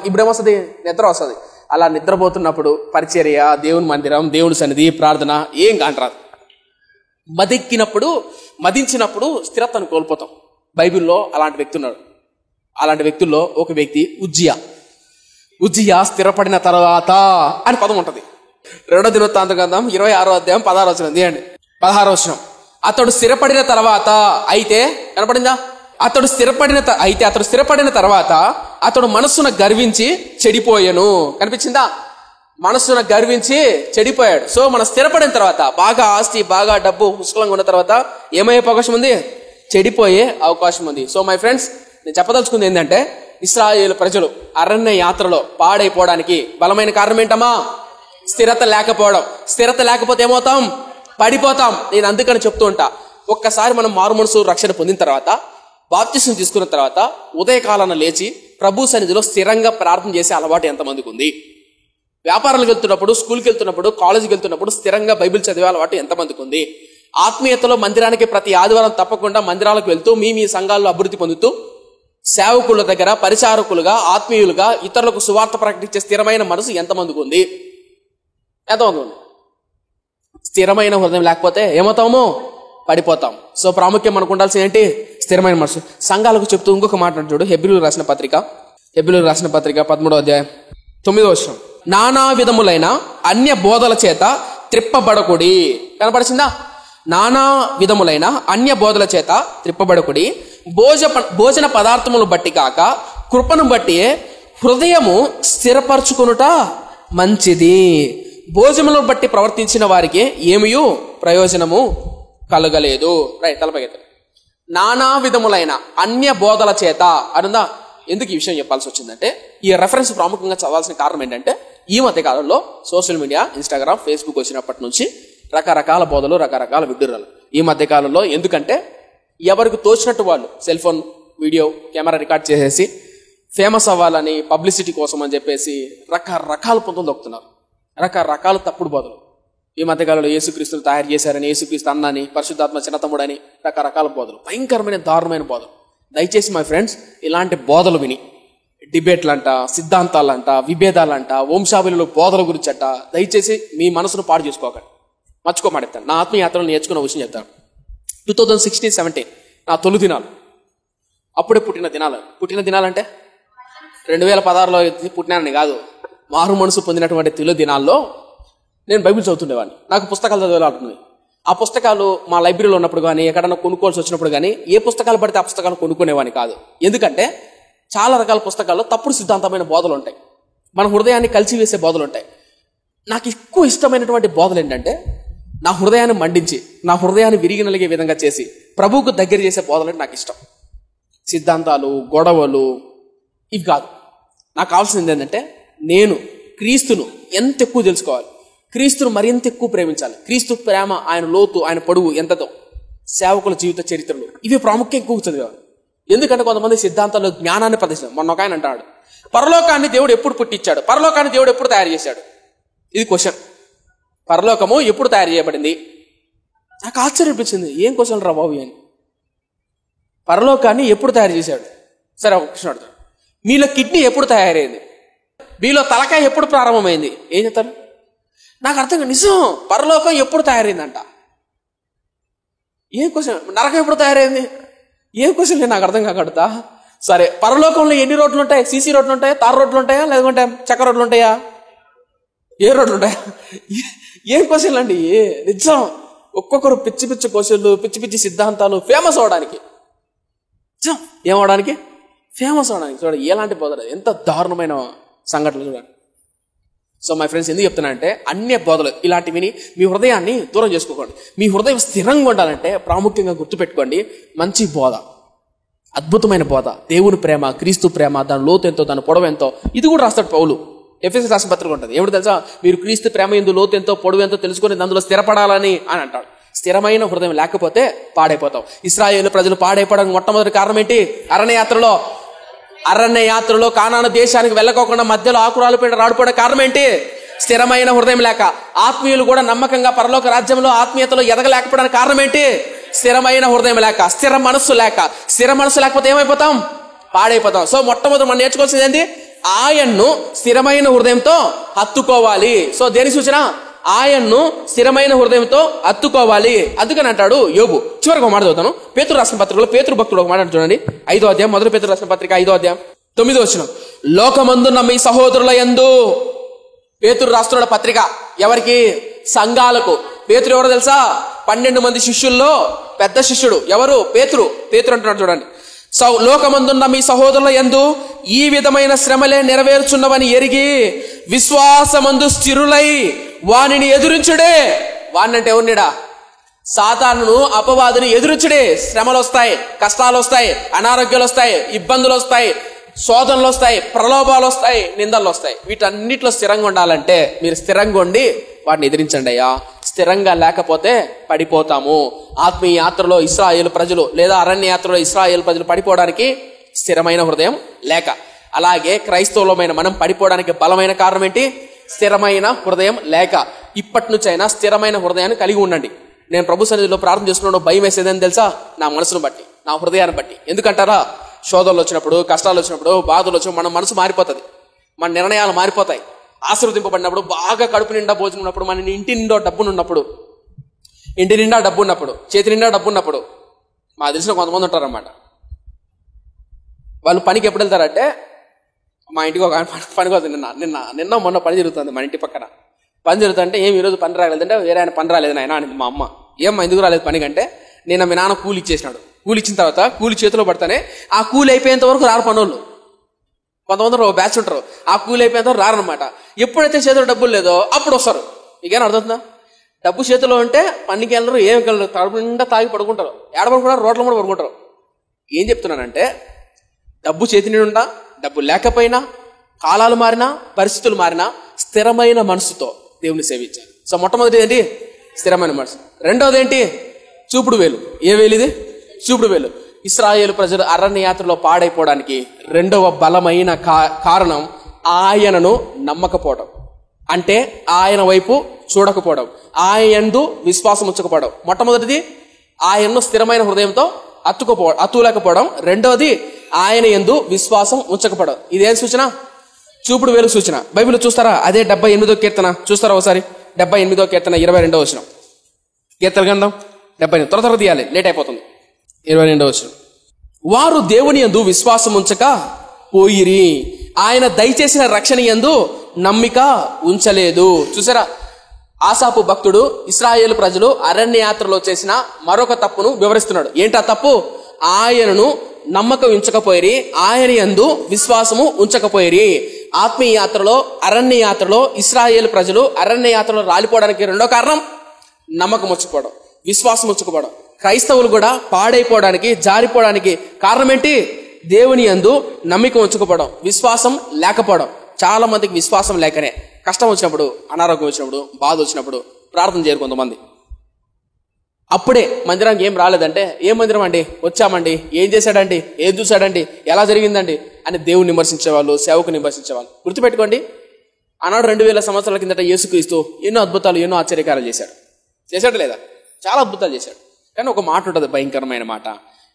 ఇప్పుడేమొస్తుంది? నిద్ర వస్తుంది. అలా నిద్రపోతున్నప్పుడు పరిచర్య, దేవుని మందిరం, దేవుని సన్నిధి, ప్రార్థన ఏం కాంట్రాదు. మదించినప్పుడు స్థిరత్వాన్ని కోల్పోతాం. బైబిల్లో అలాంటి వ్యక్తి ఉన్నాడు. అలాంటి వ్యక్తుల్లో ఒక వ్యక్తి ఉజ్జియా స్థిరపడిన తర్వాత అని పదం ఉంటది. 2 దినవృత్తాంతం గ్రంథం 26వ అధ్యాయం 16వ వచనం తీయండి. 16వ వచనం, అతడు స్థిరపడిన తర్వాత అయితే, కనపడిందా? అతడు స్థిరపడిన తర్వాత అతడు మనస్సును గర్వించి చెడిపోయాను. కనిపించిందా? మనస్సును గర్వించి చెడిపోయాడు. సో మనం స్థిరపడిన తర్వాత, బాగా ఆస్తి, బాగా డబ్బు పుష్కలంగా ఉన్న తర్వాత ఏమయ్యే అవకాశం ఉంది? చెడిపోయే అవకాశం ఉంది. సో మై ఫ్రెండ్స్, నేను చెప్పదలుచుకుంది ఏంటంటే, ఇశ్రాయేలు ప్రజలు అరణ్య యాత్రలో పాడైపోవడానికి బలమైన కారణం ఏంటమ్మా? స్థిరత లేకపోవడం. స్థిరత లేకపోతే ఏమవుతాం? పడిపోతాం. నేను అందుకని చెప్తూ ఉంటా, ఒక్కసారి మనం మారు మనసు రక్షణ పొందిన తర్వాత, బాప్తిసం తీసుకున్న తర్వాత ఉదయకాలాన లేచి ప్రభు సన్నిధిలో స్థిరంగా ప్రార్థన చేసే అలవాటు ఎంతమందికి ఉంది? వ్యాపారాలకు వెళ్తున్నప్పుడు, స్కూల్కి వెళ్తున్నప్పుడు, కాలేజీకి వెళ్తున్నప్పుడు స్థిరంగా బైబిల్ చదివే అలవాటు ఎంతమందికి ఉంది? ఆత్మీయతలో మందిరానికి ప్రతి ఆదివారం తప్పకుండా మందిరాలకు వెళ్తూ మీ సంఘాల్లో అభివృద్ధి పొందుతూ సేవకుల దగ్గర పరిచారకులుగా, ఆత్మీయులుగా ఇతరులకు సువార్త ప్రకటించే స్థిరమైన మనసు ఎంతమందికి ఉంది? ఎంతమంది ఉంది? స్థిరమైన హృదయం లేకపోతే ఏమవుతాము? పడిపోతాం. సో ప్రాముఖ్యం మనకు ఉండాల్సింది ఏంటి? స్థిరమైన మనసు. సంఘాలకు చెప్తూ ఇంకొక మాట చూడు, హెబ్రీయులకు రాసిన పత్రిక 13వ అధ్యాయం 9వ వచనం, నానా విధములైన అన్య బోధల చేత త్రిప్పబడకుడి. కనపడిచిందా? నానా విధములైన అన్య బోధల చేత త్రిప్పబడకుడి, భోజన పదార్థములు బట్టి కాక కృపను బట్టి హృదయము స్థిరపరచుకొనుట మంచిది. భోజనములను బట్టి ప్రవర్తించిన వారికి ఏమియు ప్రయోజనము కలగలేదు. తలపగెత్త. నానా విధములైన అన్య బోధల చేత అనుందా? ఎందుకు ఈ విషయం చెప్పాల్సి వచ్చిందంటే, ఈ రెఫరెన్స్ ప్రాముఖ్యంగా చదవాల్సిన కారణం ఏంటంటే, ఈ మధ్య కాలంలో సోషల్ మీడియా, ఇన్స్టాగ్రామ్, ఫేస్బుక్ వచ్చినప్పటి నుంచి రకరకాల బోధలు, రకరకాల విడ్డూరాలు ఈ మధ్య కాలంలో. ఎందుకంటే ఎవరికి తోచినట్టు వాళ్ళు cell phone video camera record చేసేసి ఫేమస్ అవ్వాలని, పబ్లిసిటీ కోసం అని చెప్పేసి రకరకాల పొందులు దొక్కుతున్నారు. రకరకాల తప్పుడు బోధలు. ఈ మధ్యకాలంలో యేసుక్రీస్తును తయారు చేశారని, యేసుక్రీస్తు అన్నని, పరిశుద్ధాత్మ చిన్నతమ్ముడని రకరకాల బోధలు, భయంకరమైన దారుణమైన బోధలు. దయచేసి మై ఫ్రెండ్స్, ఇలాంటి బోధలు విని డిబేట్లంట, సిద్ధాంతాలంట, విభేదాలంట, వంశావళిలో బోధల గురించి అంట, దయచేసి మీ మనసును పాడు చేసుకోకండి. మర్చిపోమాడతాను. నా ఆత్మయాత్రలు నేర్చుకున్న విషయం చెప్తాను. 2016-17 నా తొలి దినాలు, అప్పుడే పుట్టిన దినాలంటే 2016లో పుట్టినానని కాదు, మారు మనసు పొందినటువంటి తొలి దినాల్లో నేను బైబిల్ చదువుతుండేవాడిని. నాకు పుస్తకాలు చదివేలాంటుంది. ఆ పుస్తకాలు మా లైబ్రరీలో ఉన్నప్పుడు కానీ, ఎక్కడన్నా కొనుక్కోవాల్సి వచ్చినప్పుడు కానీ, ఏ పుస్తకాలు పడితే ఆ పుస్తకాలు కొనుక్కునేవాడిని కాదు. ఎందుకంటే చాలా రకాల పుస్తకాల్లో తప్పుడు సిద్ధాంతమైన బోధలు ఉంటాయి, మన హృదయాన్ని కలిసివేసే బోధలు ఉంటాయి. నాకు ఎక్కువ ఇష్టమైనటువంటి బోధలు ఏంటంటే, నా హృదయాన్ని మండించి, నా హృదయాన్ని విరిగినలిగే విధంగా చేసి ప్రభువుకు దగ్గర చేసే బోధలు అంటే నాకు ఇష్టం. సిద్ధాంతాలు, గొడవలు ఇవి కాదు. నాకు కావాల్సింది ఏంటంటే, నేను క్రీస్తును ఎంత ఎక్కువ తెలుసుకోవాలి, క్రీస్తును మరింత ఎక్కువ ప్రేమించాలి. క్రీస్తు ప్రేమ, ఆయన లోతు, ఆయన పొడవు ఎంతతో, సేవకుల జీవిత చరిత్రలు, ఇవి ప్రాముఖ్యం ఎక్కువ చదివేవారు. ఎందుకంటే కొంతమంది సిద్ధాంతాల్లో జ్ఞానాన్ని ప్రదర్శన. మొన్న ఒక ఆయన అంటాడు, పరలోకాన్ని దేవుడు ఎప్పుడు పుట్టించాడు, పరలోకాన్ని దేవుడు ఎప్పుడు తయారు చేశాడు? ఇది క్వశ్చన్. పరలోకము ఎప్పుడు తయారు చేయబడింది? నాకు ఆశ్చర్యనిపించింది. ఏం క్వశ్చన్ రా బాబు అని. పరలోకాన్ని ఎప్పుడు తయారు చేశాడు? సరే ఒక క్వశ్చన్ అడుగుతాడు, మీలో కిడ్నీ ఎప్పుడు తయారైంది? మీలో తలకాయ ఎప్పుడు ప్రారంభమైంది? ఏం చెప్తారు? నాకు అర్థం కాదు. నిజం, పరలోకం ఎప్పుడు తయారైందంట. ఏం క్వశ్చన్? నరకం ఎప్పుడు తయారైంది? ఏం క్వశ్చన్ లేదు, నాకు అర్థం కాకడుతా. సరే, పరలోకంలో ఎన్ని రోడ్లు ఉంటాయి? సీసీ రోడ్లు ఉంటాయా, తార్ రోడ్లు ఉంటాయా, లేకుంటే చెక్క రోడ్లు ఉంటాయా, ఏ రోడ్లు ఉంటాయా? ఏం క్వశ్చన్లు అండి. నిజం, ఒక్కొక్కరు పిచ్చి పిచ్చి క్వశ్చన్లు, పిచ్చి పిచ్చి సిద్ధాంతాలు, ఫేమస్ అవడానికి. ఏమవడానికి? ఫేమస్ అవడానికి. చూడండి ఎలాంటి బోధన, ఎంత దారుణమైన సంఘటనలు చూడండి. సో మై ఫ్రెండ్స్, ఎందుకు చెప్తున్నానంటే, అన్య బోధలు ఇలాంటివి విని మీ హృదయాన్ని దూరం చేసుకోకండి. మీ హృదయం స్థిరంగా ఉండాలంటే ప్రాముఖ్యంగా గుర్తుపెట్టుకోండి, మంచి బోధ, అద్భుతమైన బోధ, దేవుని ప్రేమ, క్రీస్తు ప్రేమ, దాని లోతు ఎంతో, దాని పొడవు ఎంతో, ఇది కూడా రాస్తాడు పౌలు. ఎఫెసీ రాసిన పత్రిక ఉంటుంది. ఏమిటి తెలుసా? మీరు క్రీస్తు ప్రేమ ఎందు లోతు ఎంతో, పొడవు ఎంతో తెలుసుకొని అందులో స్థిరపడాలని అని అంటాడు. స్థిరమైన హృదయం లేకపోతే పాడైపోతాం. ఇశ్రాయేలు ప్రజలు పాడైపోవడానికి మొట్టమొదటి కారణం ఏంటి? అరణ్య యాత్రలో కానాను దేశానికి వెళ్ళకోకుండా మధ్యలో ఆకురాలు పైన రాడిపోవడం కారణం ఏంటి? స్థిరమైన హృదయం లేక. ఆత్మీయులు కూడా నమ్మకంగా పరలోక రాజ్యంలో ఆత్మీయతలో ఎదగలేకపోవడానికి కారణం ఏంటి? స్థిరమైన హృదయం లేక, స్థిర మనస్సు లేక. స్థిర మనస్సు లేకపోతే ఏమైపోతాం? పాడైపోతాం. సో మొట్టమొదటి మనం నేర్చుకోవాల్సింది ఏంటి? ఆయన్ను స్థిరమైన హృదయంతో హత్తుకోవాలి. సో దేని సూచన? ఆయన్ను స్థిరమైన హృదయంతో హత్తుకోవాలి. అందుకని అంటాడు యోబు. చివరికి ఒక మాట చదువుతాను. పేతురు రాసిన పత్రికలో పేతురు భక్తుడు ఒక మాట చూడండి. 5వ అధ్యాయం, మొదటి పేతురు రాసిన పత్రిక 5వ అధ్యాయం 9వ వచనం, లోకమందున్న మీ సహోదరుల యందు. పేతురు రాస్తున్నాడు పత్రిక ఎవరికి? సంఘాలకు. పేతురు ఎవరో తెలుసా? 12 మంది శిష్యుల్లో పెద్ద శిష్యుడు ఎవరు? పేతురు అంటున్నాడు చూడండి. లోకమందున్న మీ సహోదరుల యందు ఈ విధమైన శ్రమలే నెరవేర్చున్నవని ఎరిగి విశ్వాసమందు స్థిరులై వానిని ఎదురించుడే. వానంటే ఎవరినిడా? సాతానును, అపవాదుని ఎదురించుడే. శ్రమలు వస్తాయి, కష్టాలు వస్తాయి, అనారోగ్యాలు వస్తాయి, ఇబ్బందులు వస్తాయి, శోధనలు వస్తాయి, ప్రలోభాలు వస్తాయి, నిందలు వస్తాయి. వీటన్నిటిలో స్థిరంగా ఉండాలంటే మీరు స్థిరంగా ఉండి వాటిని ఎదిరించండి అయ్యా. స్థిరంగా లేకపోతే పడిపోతాము. ఆత్మీయ యాత్రలో ఇశ్రాయేలు ప్రజలు లేదా అరణ్య యాత్రలో ఇశ్రాయేలు ప్రజలు పడిపోవడానికి స్థిరమైన హృదయం లేక, అలాగే క్రైస్తవులమైన మనం పడిపోవడానికి బలమైన కారణం ఏంటి? స్థిరమైన హృదయం లేక. ఇప్పటి నుంచి అయినా స్థిరమైన హృదయాన్ని కలిగి ఉండండి. నేను ప్రభు సన్నిధిలో ప్రార్థన చేసుకున్నాడు, భయం వేసేదని తెలుసా? నా మనసును బట్టి, నా హృదయాన్ని బట్టి. ఎందుకంటారా? శోధనలు వచ్చినప్పుడు, కష్టాలు వచ్చినప్పుడు, బాధలు వచ్చినప్పుడు మన మనసు మారిపోతుంది, మన నిర్ణయాలు మారిపోతాయి. ఆశీర్వదింపబడినప్పుడు, బాగా కడుపు నిండా భోజనం ఉన్నప్పుడు, మన ఇంటి నిండా డబ్బు ఉన్నప్పుడు, చేతి నిండా డబ్బు ఉన్నప్పుడు, మాకు తెలిసిన కొంతమంది ఉంటారన్నమాట. వాళ్ళు పనికి ఎప్పుడు వెళ్తారంటే, మా ఇంటికి ఒక పనికి వస్తుంది. నిన్న మొన్న పని జరుగుతుంది మన ఇంటి పక్కన. పని జరుగుతుంటే ఏం ఈరోజు పని రాలేదంటే, వేరే ఆయన పని రాలేదు ఆయన అనింది మా అమ్మ. ఏమ్మా ఎందుకు రాలేదు పని కంటే, నిన్న మీ నాన్న కూలి ఇచ్చేసినాడు. కూలి ఇచ్చిన తర్వాత కూలి చేతిలో పడతానే ఆ కూలి అయిపోయేంత వరకు రారు పనులు. కొంతమంది బ్యాచ్ ఉంటారు, ఆ కూలి అయిపోయేంత వరకు రారనమాట. ఎప్పుడైతే చేతిలో డబ్బులు లేదో అప్పుడు వస్తారు. మీకేనా అర్థవుతుందా? డబ్బు చేతిలో ఉంటే పనికి వెళ్ళరు, ఏమి వెళ్ళరు, తడుపు నిండా తాగి పడుకుంటారు. ఏడ పడుకుంటారు? రోడ్ల కూడా పడుకుంటారు. ఏం చెప్తున్నానంటే, డబ్బు చేతి నిండా, డబ్బు లేకపోయినా, కాలాలు మారినా, పరిస్థితులు మారినా స్థిరమైన మనసుతో దేవుని సేవించాలి. సో మొట్టమొదటి ఏంటి? స్థిరమైన మనసు. రెండవది ఏంటి? చూపుడు వేలు. ఏ వేలు ఇది? చూపుడు వేలు. ఇశ్రాయేలు ప్రజలు అరణ్య యాత్రలో పాడైపోవడానికి రెండవ బలమైన కారణం ఆయనను నమ్మకపోవడం. అంటే ఆయన వైపు చూడకపోవడం, ఆయన యందు విశ్వాసం ఉంచకపోవడం. మొట్టమొదటిది ఆయన్ను స్థిరమైన హృదయంతో అత్తులేకపోవడం. రెండవది ఆయన యందు విశ్వాసం ఉంచకపోవడం. ఇదేం సూచన? చూపుడు వేలు సూచన. బైబిల్ చూస్తారా? అదే 78వ కీర్తన చూస్తారా ఒకసారి? 78వ కీర్తన 22వ వచనం. కీర్తన గ్రంథం 78. త్వర తీయాలి, లేట్ అయిపోతుంది. 22వ వచనం, వారు దేవుని యందు విశ్వాసం ఉంచక పోయిరి, ఆయన దయచేసిన రక్షణ యందు నమ్మిక ఉంచలేదు. చూసారా? ఆసాపు భక్తుడు ఇశ్రాయేలు ప్రజలు అరణ్య యాత్రలో చేసిన మరొక తప్పును వివరిస్తున్నాడు. ఏంటా తప్పు? ఆయనను నమ్మకం ఉంచకపోయిరి, ఆయన యందు విశ్వాసము ఉంచకపోయిరి. ఆత్మీయ యాత్రలో, అరణ్య యాత్రలో ఇశ్రాయేలు ప్రజలు అరణ్య యాత్రలో రాలిపోవడానికి రెండో కారణం నమ్మకం ఉంచకపోవడం, విశ్వాసం ఉంచకపోవడం. క్రైస్తవులు కూడా పాడైపోవడానికి, జారిపోవడానికి కారణం ఏంటి? దేవుని యందు నమ్మిక ఉంచకపోవడం, విశ్వాసం లేకపోవడం. చాలా మందికి విశ్వాసం లేకనే కష్టం వచ్చినప్పుడు, అనారోగ్యం వచ్చినప్పుడు, బాధ వచ్చినప్పుడు ప్రార్థన చేయరు కొంతమంది. అప్పుడే మందిరానికి ఏం రాలేదంటే, ఏం మందిరం అండి, వచ్చామండి, ఏం చేశాడండి, ఏం చూశాడండి, ఎలా జరిగిందండి అని దేవుని విమర్శించేవాళ్ళు, సేవకుని విమర్శించేవాళ్ళు. గుర్తుపెట్టుకోండి, ఆనాడు 2000 సంవత్సరాల కిందట యేసుక్రీస్తు ఎన్నో అద్భుతాలు, ఎన్నో ఆశ్చర్యకార్యాలు చేశాడు లేదా? చాలా అద్భుతాలు చేశాడు. కానీ ఒక మాట ఉంటుంది, భయంకరమైన మాట.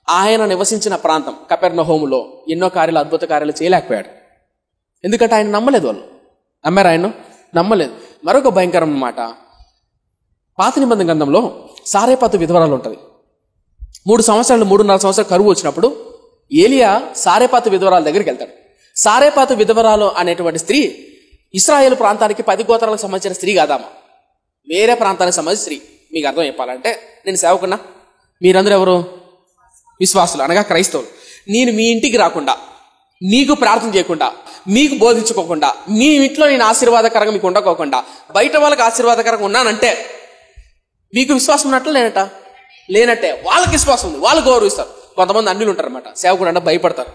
ఆయన నివసించిన ప్రాంతం కపెర్నహూములో ఎన్నో కార్యాలు, అద్భుత కార్యాలు చేయలేకపోయాడు. ఎందుకంటే ఆయన నమ్మలేదు. వాళ్ళు నమ్మారు, ఆయన నమ్మలేదు. మరొక భయంకరమైన మాట, పాత నిబంధన గ్రంథంలో సారేపాతు విధవరాలు ఉంటుంది. 3 సంవత్సరాలు 3.5 సంవత్సరాలు కరువు వచ్చినప్పుడు ఏలియా సారేపాతు విధవరాల దగ్గరికి వెళ్తాడు. సారేపాతు విధవరాలు అనేటువంటి స్త్రీ ఇశ్రాయేలు ప్రాంతానికి 10 గోత్రాలకు సంబంధించిన స్త్రీ కాదామా, వేరే ప్రాంతానికి సంబంధించిన స్త్రీ. మీకు అర్థం చెప్పాలంటే, నేను సేవకున్నా, మీరందరూ ఎవరు? విశ్వాసులు, అనగా క్రైస్తవులు. నేను మీ ఇంటికి రాకుండా, మీకు ప్రార్థన చేయకుండా, మీకు బోధించుకోకుండా, మీ ఇంట్లో నేను ఆశీర్వాదకరంగా మీకు ఉండకోకుండా, బయట వాళ్ళకి ఆశీర్వాదకరంగా ఉన్నానంటే మీకు విశ్వాసం ఉన్నట్లు లేనట్టే. వాళ్ళకి విశ్వాసం ఉంది, వాళ్ళు గౌరవిస్తారు. కొంతమంది అన్యులు ఉంటారన్నమాట, సేవకుడు అంటే భయపడతారు.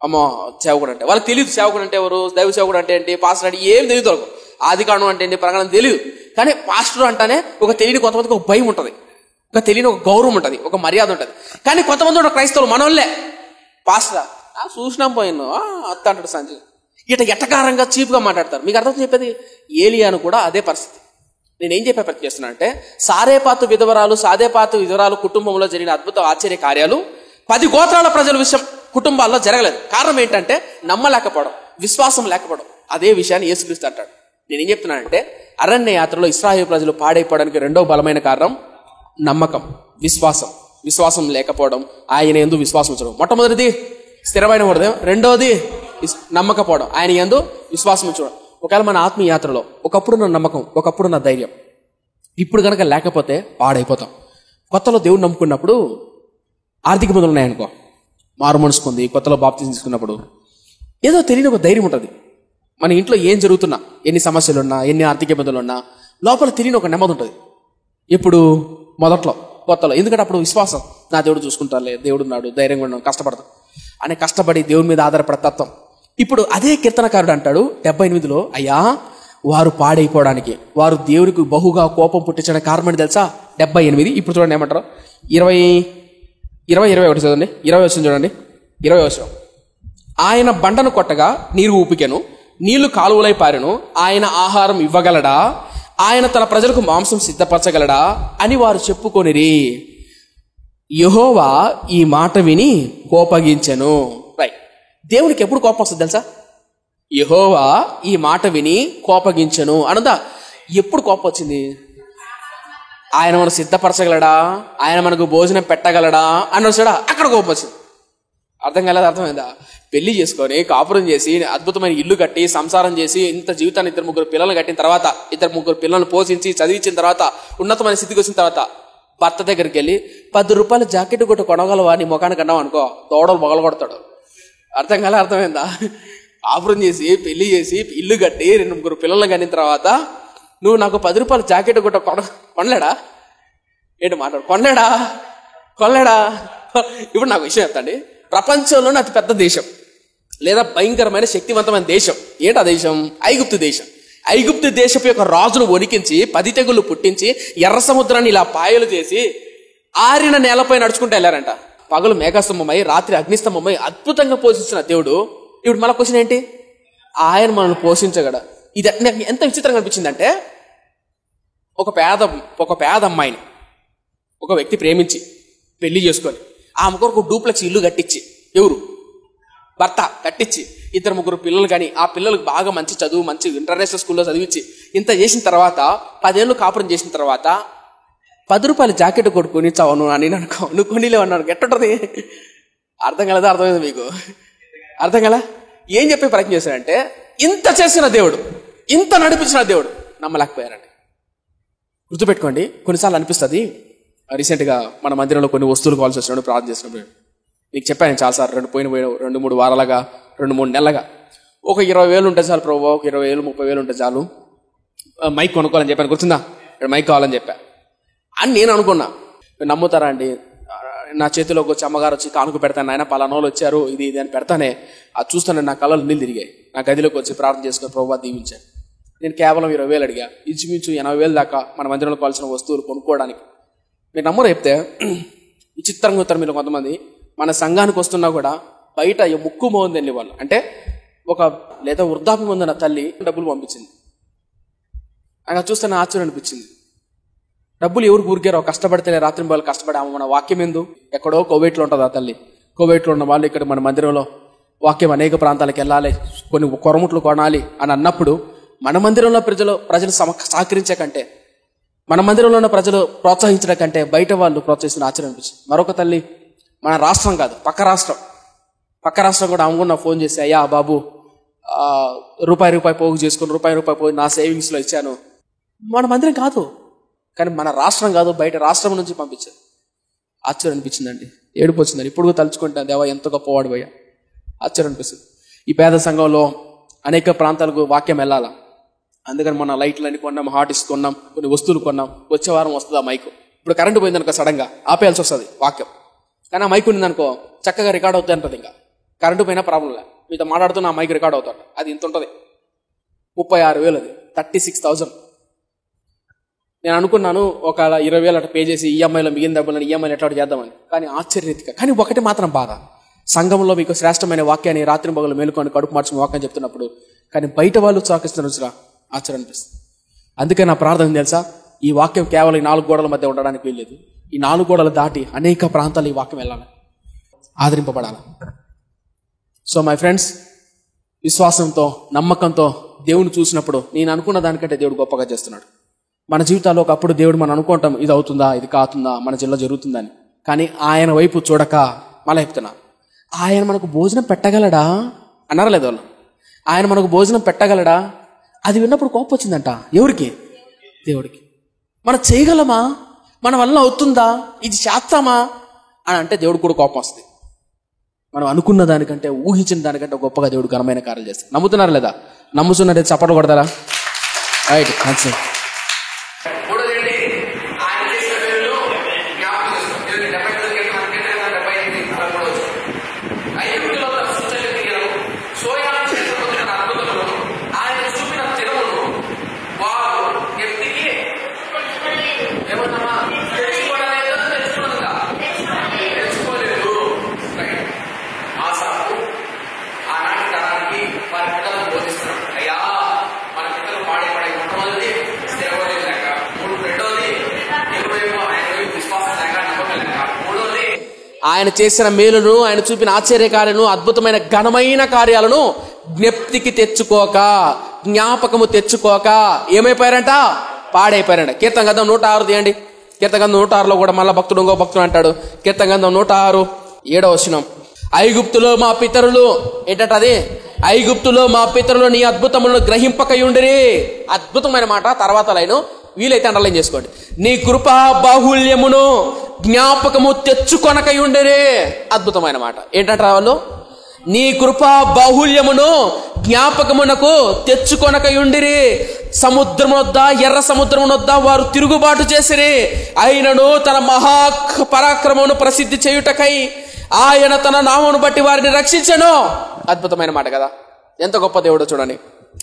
అమ్మో సేవకుడు అంటే వాళ్ళకి తెలియదు. సేవకుడు అంటే ఎవరు, దైవ సేవకుడు అంటే ఏంటి, పాస్టర్ అంటే ఏం తెలియదు వాళ్ళకు. ఆదికాండం అంటే ఏంటి, ప్రకటన తెలియదు. కానీ పాస్టర్ అంటానే ఒక తెలియని కొంతమందికి ఒక భయం ఉంటుంది, ఒక తెలియని ఒక గౌరవం ఉంటుంది, ఒక మర్యాద ఉంటుంది. కానీ కొంతమంది ఉన్న క్రైస్తవులు మనోళ్ళే పాస్టర్ చూసినాం పోయిన అత్త అంటాడు సంజయ్, ఇట ఎట్టకారంగా చీప్గా మాట్లాడతారు. మీకు అర్థం చెప్పేది, ఏలియాను కూడా అదే పరిస్థితి. నేనేం చెప్పే ప్రయత్నం చేస్తున్నా అంటే, సారేపాతు విధవరాలు కుటుంబంలో జరిగిన అద్భుత ఆశ్చర్య కార్యాలు 10 గోత్రాల ప్రజల విషయం కుటుంబాల్లో జరగలేదు. కారణం ఏంటంటే నమ్మలేకపోవడం, విశ్వాసం లేకపోవడం. అదే విషయాన్ని యేసుక్రీస్తు అంటాడు. నేనేం చెప్తున్నానంటే, అరణ్య యాత్రలో ఇశ్రాయేలు ప్రజలు పాడైపోవడానికి రెండో బలమైన కారణం నమ్మకం, విశ్వాసం లేకపోవడం, ఆయన యందు విశ్వాసం ఉంచడం. మొట్టమొదటిది స్థిరమైన హృదయం. రెండోది నమ్మకపోవడం, ఆయన యందు విశ్వాసం ఉంచడం. ఒకవేళ మన ఆత్మీయ యాత్రలో ఒకప్పుడు నా నమ్మకం, ఒకప్పుడు నా ధైర్యం, ఇప్పుడు కనుక లేకపోతే పాడైపోతాం. కొత్తలో దేవుడు నమ్ముకున్నప్పుడు ఆర్థిక ఇబ్బందులు ఉన్నాయనుకో, మారు మనసు పొంది కొత్తలో బాప్తిజం తీసుకున్నప్పుడు ఏదో తెలియని ఒక ధైర్యం ఉంటుంది. మన ఇంట్లో ఏం జరుగుతున్నా, ఎన్ని సమస్యలు ఉన్నా, ఎన్ని ఆర్థిక ఇబ్బందులు ఉన్నా లోపల తెలియని ఒక నెమ్మది ఉంటుంది. ఇప్పుడు మొదట్లో కొత్తలో, ఎందుకంటే అప్పుడు విశ్వాసం, నా దేవుడు చూసుకుంటారులే, దేవుడు ఉన్నాడు, ధైర్యంగా ఉన్నాడు, కష్టపడతాం అని కష్టపడి దేవుడి మీద ఆధారపడే తత్వం. ఇప్పుడు అదే కీర్తనకారుడు అంటాడు 78లో, అయ్యా వారు పాడైపోవడానికి, వారు దేవునికి బహుగా కోపం పుట్టించడానికి కారణం తెలుసా? 78. ఇప్పుడు చూడండి ఏమంటారు, 21 చదవండి, 20 చూడండి, 20. ఆయన బండను కొట్టగా నీరు ఊపికెను, నీళ్లు కాలువలై పారెను, ఆయన ఆహారం ఇవ్వగలడా, ఆయన తన ప్రజలకు మాంసం సిద్ధపరచగలడా అని వారు చెప్పుకొనిరి. యెహోవా ఈ మాట విని కోపగించెను. రైట్, దేవునికి ఎప్పుడు కోపం వస్తుంది తెలుసా? యెహోవా ఈ మాట విని కోపగించెను అనదా. ఎప్పుడు కోపం వచ్చింది? ఆయన మనం సిద్ధపరచగలడా, ఆయన మనకు భోజనం పెట్టగలడా అని వచ్చాడా, అక్కడ కోపం వచ్చింది. అర్థం కాలేదు? అర్థమైందా? పెళ్లి చేసుకొని కాపురం చేసి అద్భుతమైన ఇల్లు కట్టి సంసారం చేసి ఇంత జీవితాన్ని 2-3 పిల్లలు కట్టిన తర్వాత, 2-3 పిల్లలను పోషించి చదివించిన తర్వాత, ఉన్నతమైన స్థితికి వచ్చిన తర్వాత భర్త దగ్గరికి వెళ్ళి 10 రూపాయల జాకెట్ కొట్టు కొనగలవా నీ ముఖానికి అన్నావు అనుకో, దోడలు మొగలు కొడతాడు. అర్థం కాలే? అర్థమైందా? కాపురం చేసి పెళ్లి చేసి ఇల్లు కట్టి 2-3 పిల్లలు కనిన తర్వాత నువ్వు నాకు 10 రూపాయల జాకెట్ కొట్ట కొనలేడా? ఏంటి మాట్లాడు, కొనలేడా? ఇప్పుడు నాకు విషయం చెప్తాండి. ప్రపంచంలోనే అతి పెద్ద దేశం లేదా భయంకరమైన శక్తివంతమైన దేశం ఏంటి? ఆ దేశం ఐగుప్తు దేశం. ఐగుప్తు దేశపు యొక్క రాజును వణికించి 10 తెగుళ్ళు పుట్టించి ఎర్ర సముద్రాన్ని ఇలా పాయలు చేసి ఆరిన నేలపై నడుచుకుంటూ వెళ్ళారంట. పగలు మేఘస్తంభమై రాత్రి అగ్నిస్తంభమై అద్భుతంగా పోషించిన దేవుడు ఇప్పుడు మళ్ళీ క్వశ్చన్ ఏంటి? ఆయన మనల్ని పోషించగడ. ఇది నాకు ఎంత విచిత్రంగా అనిపించిందంటే, ఒక పేద అమ్మాయిని ఒక వ్యక్తి ప్రేమించి పెళ్లి చేసుకొని ఆమె కొరకు డూప్లెక్స్ ఇల్లు కట్టించి, ఎవరు? భర్త కట్టించి 2-3 పిల్లలు కానీ ఆ పిల్లలకు బాగా మంచి చదువు, మంచి ఇంటర్నేషనల్ స్కూల్లో చదివించి ఇంత చేసిన తర్వాత 10 ఏళ్ళు కాపురం చేసిన తర్వాత 10 రూపాయల జాకెట్ కొట్టుకొని చావు అని అనుకో, నువ్వు కొనిలేవన్నాను, ఎట్టుంటది? అర్థం కలదా? అర్థమైంది మీకు? అర్థం కదా? ఏం చెప్పే ప్రయత్నం చేశాడంటే, ఇంత చేసిన దేవుడు, ఇంత నడిపించిన దేవుడు నమ్మలేకపోయారండి. గుర్తుపెట్టుకోండి, కొన్నిసార్లు అనిపిస్తుంది. రీసెంట్గా మన మందిరంలో కొన్ని వస్తువులు కావాల్సి వచ్చినప్పుడు ప్రార్థన చేసినప్పుడు నీకు చెప్పాను చాలాసార్లు, 2-3 వారాలుగా 2-3 నెలలుగా ఒక 20,000 ఉంటే చాలు ప్రభు, ఒక 20,000 30,000 ఉంటే చాలు, మైక్ కొనుక్కోవాలని చెప్పాను. గుర్తుందా? మైక్ కావాలని చెప్పా అని నేను అనుకున్నా. నమ్ముతారా అండి? నా చేతిలోకి వచ్చి అమ్మగారు వచ్చి కానుక పెడతాను, ఆయన పలానోళ్ళు వచ్చారు, ఇది అని పెడతానే అది చూస్తాను నా కళ్ళలో నీళ్ళు తిరిగాయి. నా గదిలోకి వచ్చి ప్రార్థన చేసుకుని ప్రభు దీవించాను. నేను కేవలం 20,000 అడిగా, ఇంచుమించు 80,000 దాకా మన మందిరంలో కావాల్సిన వస్తువులు కొనుక్కోవడానికి. మీరు నమ్మరు చెప్తే విచిత్రంగా ఉంటారు మీరు కొంతమంది. మన సంఘానికి వస్తున్నా కూడా బయట ముక్కు మోంది వెళ్ళి వాళ్ళు, అంటే ఒక లేదా వృద్ధాప్యం ఉందన్న తల్లి డబ్బులు పంపించింది. నాకు చూస్తే నా ఆశ్చర్యం అనిపించింది. డబ్బులు ఎవరు ఊరికారో, కష్టపడితే రాత్రి వాళ్ళు కష్టపడి ఆమె మన వాక్యం ఎందు ఎక్కడో కోవేట్లో ఉంటుంది ఆ తల్లి. కోవేట్లో ఉన్న వాళ్ళు ఇక్కడ మన మందిరంలో వాక్యం అనేక ప్రాంతాలకు వెళ్ళాలి, కొన్ని కొరముట్లు కొనాలి అని అన్నప్పుడు మన మందిరంలో ప్రజలు సహకరించే కంటే, మన మందిరంలో ఉన్న ప్రజలు ప్రోత్సహించడం కంటే బయట వాళ్ళు ప్రోత్సహిస్తున్న ఆశ్చర్యం అనిపించింది. మరొక తల్లి మన రాష్ట్రం కాదు, పక్క రాష్ట్రం కూడా అమ్ముకున్న ఫోన్ చేసి, అయ్యా బాబు రూపాయి పోగు చేసుకుని రూపాయి పోగు నా సేవింగ్స్లో ఇచ్చాను. మన మందిరం కాదు కానీ మన రాష్ట్రం కాదు, బయట రాష్ట్రం నుంచి పంపించారు. ఆశ్చర్యం అనిపించిందండి, ఏడుపు వచ్చిందండి. ఇప్పుడు తలుచుకుంటాను, దేవా ఎంత గొప్పవాడు పోయా, ఆశ్చర్యం అనిపిస్తుంది. ఈ పేద సంఘంలో అనేక ప్రాంతాలకు వాక్యం వెళ్ళాలా, అందుకని మన లైట్లన్నీ కొన్నాం, హార్ట్ డిస్క్ కొన్నాం, కొన్ని వస్తువులు కొన్నాం. వచ్చే వారం వస్తుంది ఆ మైక్. ఇప్పుడు కరెంటు పోయిందనుకో సడన్గా ఆపేయాల్సి వస్తుంది వాక్యం, కానీ ఆ మైక్ ఉండిందనుకో చక్కగా రికార్డ్ అవుతుంది అంటది. ఇంకా కరెంటు పోయినా ప్రాబ్లం లేదు, మీతో మాట్లాడుతున్న ఆ మైక్ రికార్డ్ అవుతాడు. అది ఇంత ఉంటుంది, 36,000, అది 36,000. నేను అనుకున్నాను ఒక 20,000 అట్లా పే చేసి ఈఎంఐలో మిగిలిన డబ్బులను ఈఎంఐలు ఎట్లా చేద్దామని. కానీ ఆశ్చర్యరీతిగా, కానీ ఒకటి మాత్రం బాధ, సంఘంలో మీకు శ్రేష్టమైన వాక్యాన్ని రాత్రి పగలు మేలుకొని కడుపు మార్చుకుని వాక్యం చెప్తున్నప్పుడు కానీ బయట వాళ్ళు సాకిస్తున్న రుచిగా ఆశ్చర్యం అనిపిస్తుంది. అందుకే నా ప్రార్థన తెలుసా, ఈ వాక్యం కేవలం ఈ 4 గోడల మధ్య ఉండడానికి వీల్లేదు. ఈ 4 గోడలు దాటి అనేక ప్రాంతాలు ఈ వాక్యం వెళ్ళాలి, ఆదరింపబడాలి. సో మై ఫ్రెండ్స్, విశ్వాసంతో నమ్మకంతో దేవుని చూసినప్పుడు నేను అనుకున్న దానికంటే దేవుడు గొప్పగా చేస్తున్నాడు. మన జీవితాల్లో ఒకప్పుడు దేవుడు మనం అనుకుంటాం, ఇది అవుతుందా, ఇది కాతుందా, మన జిల్లా జరుగుతుందని. కానీ ఆయన వైపు చూడక మళ్ళీ చెప్తున్నా, ఆయన మనకు భోజనం పెట్టగలడా అన్నారా లేదు వాళ్ళు? ఆయన మనకు భోజనం పెట్టగలడా? అది విన్నప్పుడు కోపం వచ్చిందంట. ఎవరికి? దేవుడికి. మనం చేయగలమా? మన వల్ల అవుతుందా? ఇది చేస్తామా అని అంటే దేవుడికి కూడా కోపం వస్తుంది. మనం అనుకున్న దానికంటే, ఊహించిన దానికంటే గొప్పగా దేవుడు ఘనమైన కార్యాలు చేస్తాడు. నమ్ముతున్నారా లేదా? నమ్ముతున్నట్టే చప్పట్లు కొడతారా? రైట్. ఆయన చేసిన మేలును, ఆయన చూపిన ఆశ్చర్యకార్యాలను, అద్భుతమైన ఘనమైన కార్యాలను జ్ఞప్తికి తెచ్చుకోక, జ్ఞాపకము తెచ్చుకోక ఏమైపోయారంట? పాడైపోయారంట. కీర్తన గ్రంథం 106 తీయండి. కీర్తన గ్రంథం 106లో కూడా మళ్ళా భక్తుడు ఇంకో భక్తుడు అంటాడు. కీర్తన గ్రంథం 106 7వ వచనం. ఐగుప్తులో మా పితరులు ఏంటంట అది? ఐగుప్తులో మా పితరులు నీ అద్భుతములను గ్రహింపకయుండిరి. అద్భుతమైన మాట. తర్వాత లైను వీలైతే అండర్లైన్ చేసుకోండి. నీ కృపా బాహుల్యమును జ్ఞాపకము తెచ్చుకొనకయుండిరి. అద్భుతమైన మాట. ఏంటంటారు వాళ్ళు? నీ కృపా బాహుల్యమును జ్ఞాపకమునకు తెచ్చుకొనకయుండిరి. సముద్రమునొద్ద, ఎర్ర సముద్రమునొద్ద వారు తిరుగుబాటు చేసిరి. అయినను తన మహా పరాక్రమమును ప్రసిద్ధి చేయుటకై ఆయన తన నామమును బట్టి వారిని రక్షించెను. అద్భుతమైన మాట కదా! ఎంత గొప్ప దేవుడో చూడండి.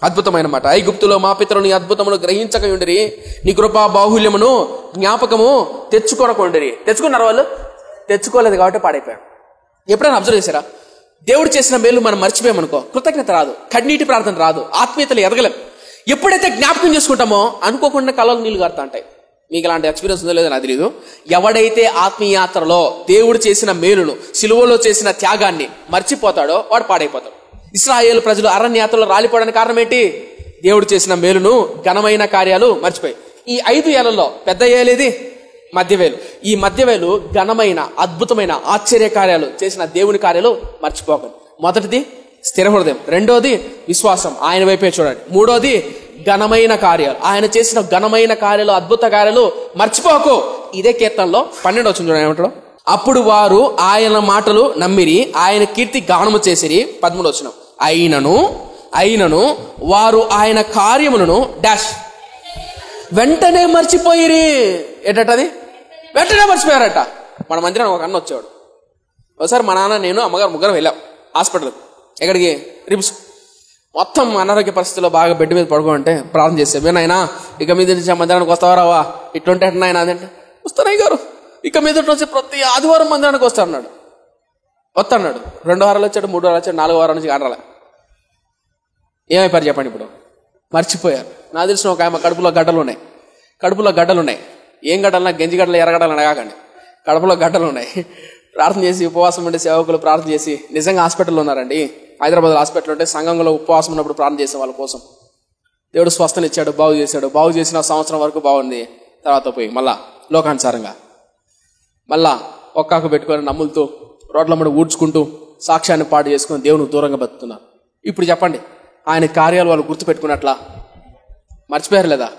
అద్భుతమైన మాట. ఐగుప్తులో మా పితరులు నీ అద్భుతమును గ్రహించకయుండిరి. నీ కృపా బాహుల్యమును జ్ఞాపకము తెచ్చుకొనకుండిరి. తెచ్చుకున్నారు వాళ్ళు? తెచ్చుకోలేదు కాబట్టి పాడైపోయారు. ఎప్పుడైనా అబ్జర్వ్ చేశారా? దేవుడు చేసిన మేలు మనం మర్చిపోయామనుకో, కృతజ్ఞత రాదు, కన్నీటి ప్రార్థన రాదు, ఆత్మీయతలు ఎదగలేం. ఎప్పుడైతే జ్ఞాపకం చేసుకుంటామో అనుకోకుండా కళ్ళకు నీళ్లు కారుతా ఉంటాయి. మీకు ఇలాంటి ఎక్స్పీరియన్స్ ఉందో లేదో నాకు తెలియదు. ఎవడైతే ఆత్మీయాత్రలో దేవుడు చేసిన మేలును, సిలువలో చేసిన త్యాగాన్ని మర్చిపోతాడో వాడు పాడైపోతాడు. ఇశ్రాయేలు ప్రజలు అరణ్యాత్రలో రాలిపోవడానికి కారణం ఏంటి? దేవుడు చేసిన మేలును, ఘనమైన కార్యాలు మర్చిపోయి. ఈ 5 ఏళ్లలో పెద్ద ఏలేది? మధ్యవేలు. ఈ మధ్యవేలు ఘనమైన, అద్భుతమైన, ఆశ్చర్య కార్యాలు చేసిన దేవుని కార్యాలు మర్చిపోకండి. మొదటిది స్థిర హృదయం, రెండోది విశ్వాసం, ఆయన వైపే చూడండి, మూడోది ఘనమైన కార్యాలు, ఆయన చేసిన ఘనమైన కార్యాలు, అద్భుత కార్యాలు మర్చిపోకు. ఇదే కీర్తనలో 12 వచ్చింది చూడండి ఏమంటాడు. అప్పుడు వారు ఆయన మాటలు నమ్మిరి, ఆయన కీర్తి గానము చేసిరి. 13 వచనం. అయినను వారు ఆయన కార్యములను డాష్ వెంటనే మర్చిపోయిరి. ఏంటది? వెంటనే మర్చిపోయారట. మన మందిరం ఒక అన్న వచ్చేవాడు. ఒకసారి మా నాన్న, నేను, అమ్మగారు ముగ్గురు వెళ్ళాం హాస్పిటల్. ఎక్కడికి? రిమ్స్. మొత్తం అనారోగ్య పరిస్థితుల్లో బాగా బెడ్ మీద పడుకోంటే ప్రార్థన చేసాం. నాయనా ఇక మీద నుంచి మందిరానికి వస్తావా రావా? ఇట్లుంటే నాయన అదంటే వస్తానయ్య గారు, ఇక మీద నుంచి ప్రతి ఆదివారం మందిరానికి వస్తాడు. వస్తాడు. 2 వారాలు వచ్చాడు, 3 వారాలు వచ్చాడు, 4 వారాల నుంచి కానరాలే. ఏమైపోయారు చెప్పండి? ఇప్పుడు మర్చిపోయారు. నాకు తెలిసిన ఒక ఆమె కడుపులో గడ్డలు ఉన్నాయి. ఏం గడ్డలన్నా గంజి గడ్డలు, ఎర్రగడ్డలు అడగాకండి. కడుపులో గడ్డలు ఉన్నాయి. ప్రార్థన చేసి, ఉపవాసం ఉండే సేవకులు ప్రార్థన చేసి, నిజంగా హాస్పిటల్లో ఉన్నారండి. హైదరాబాద్ హాస్పిటల్ ఉంటే సంఘంలో ఉపవాసం ఉన్నప్పుడు ప్రార్థన చేసే వాళ్ళ కోసం దేవుడు స్వస్థని ఇచ్చాడు, బాగు చేశాడు. బాగు చేసిన సంవత్సరం వరకు బాగుంది. తర్వాత పోయి మళ్ళా లోకానుసారంగా మళ్ళా ఒక్కాకు పెట్టుకొని నమ్ములతో రోడ్ల మీద ఊడ్చుకుంటూ సాక్ష్యాన్ని పాటు చేసుకుని దేవునికి దూరంగా బతుకుతున్నారు. ఇప్పుడు చెప్పండి, ఆయన కార్యాలు వాళ్ళు గుర్తుపెట్టుకున్నట్లా? మర్చిపోయారు లేదా?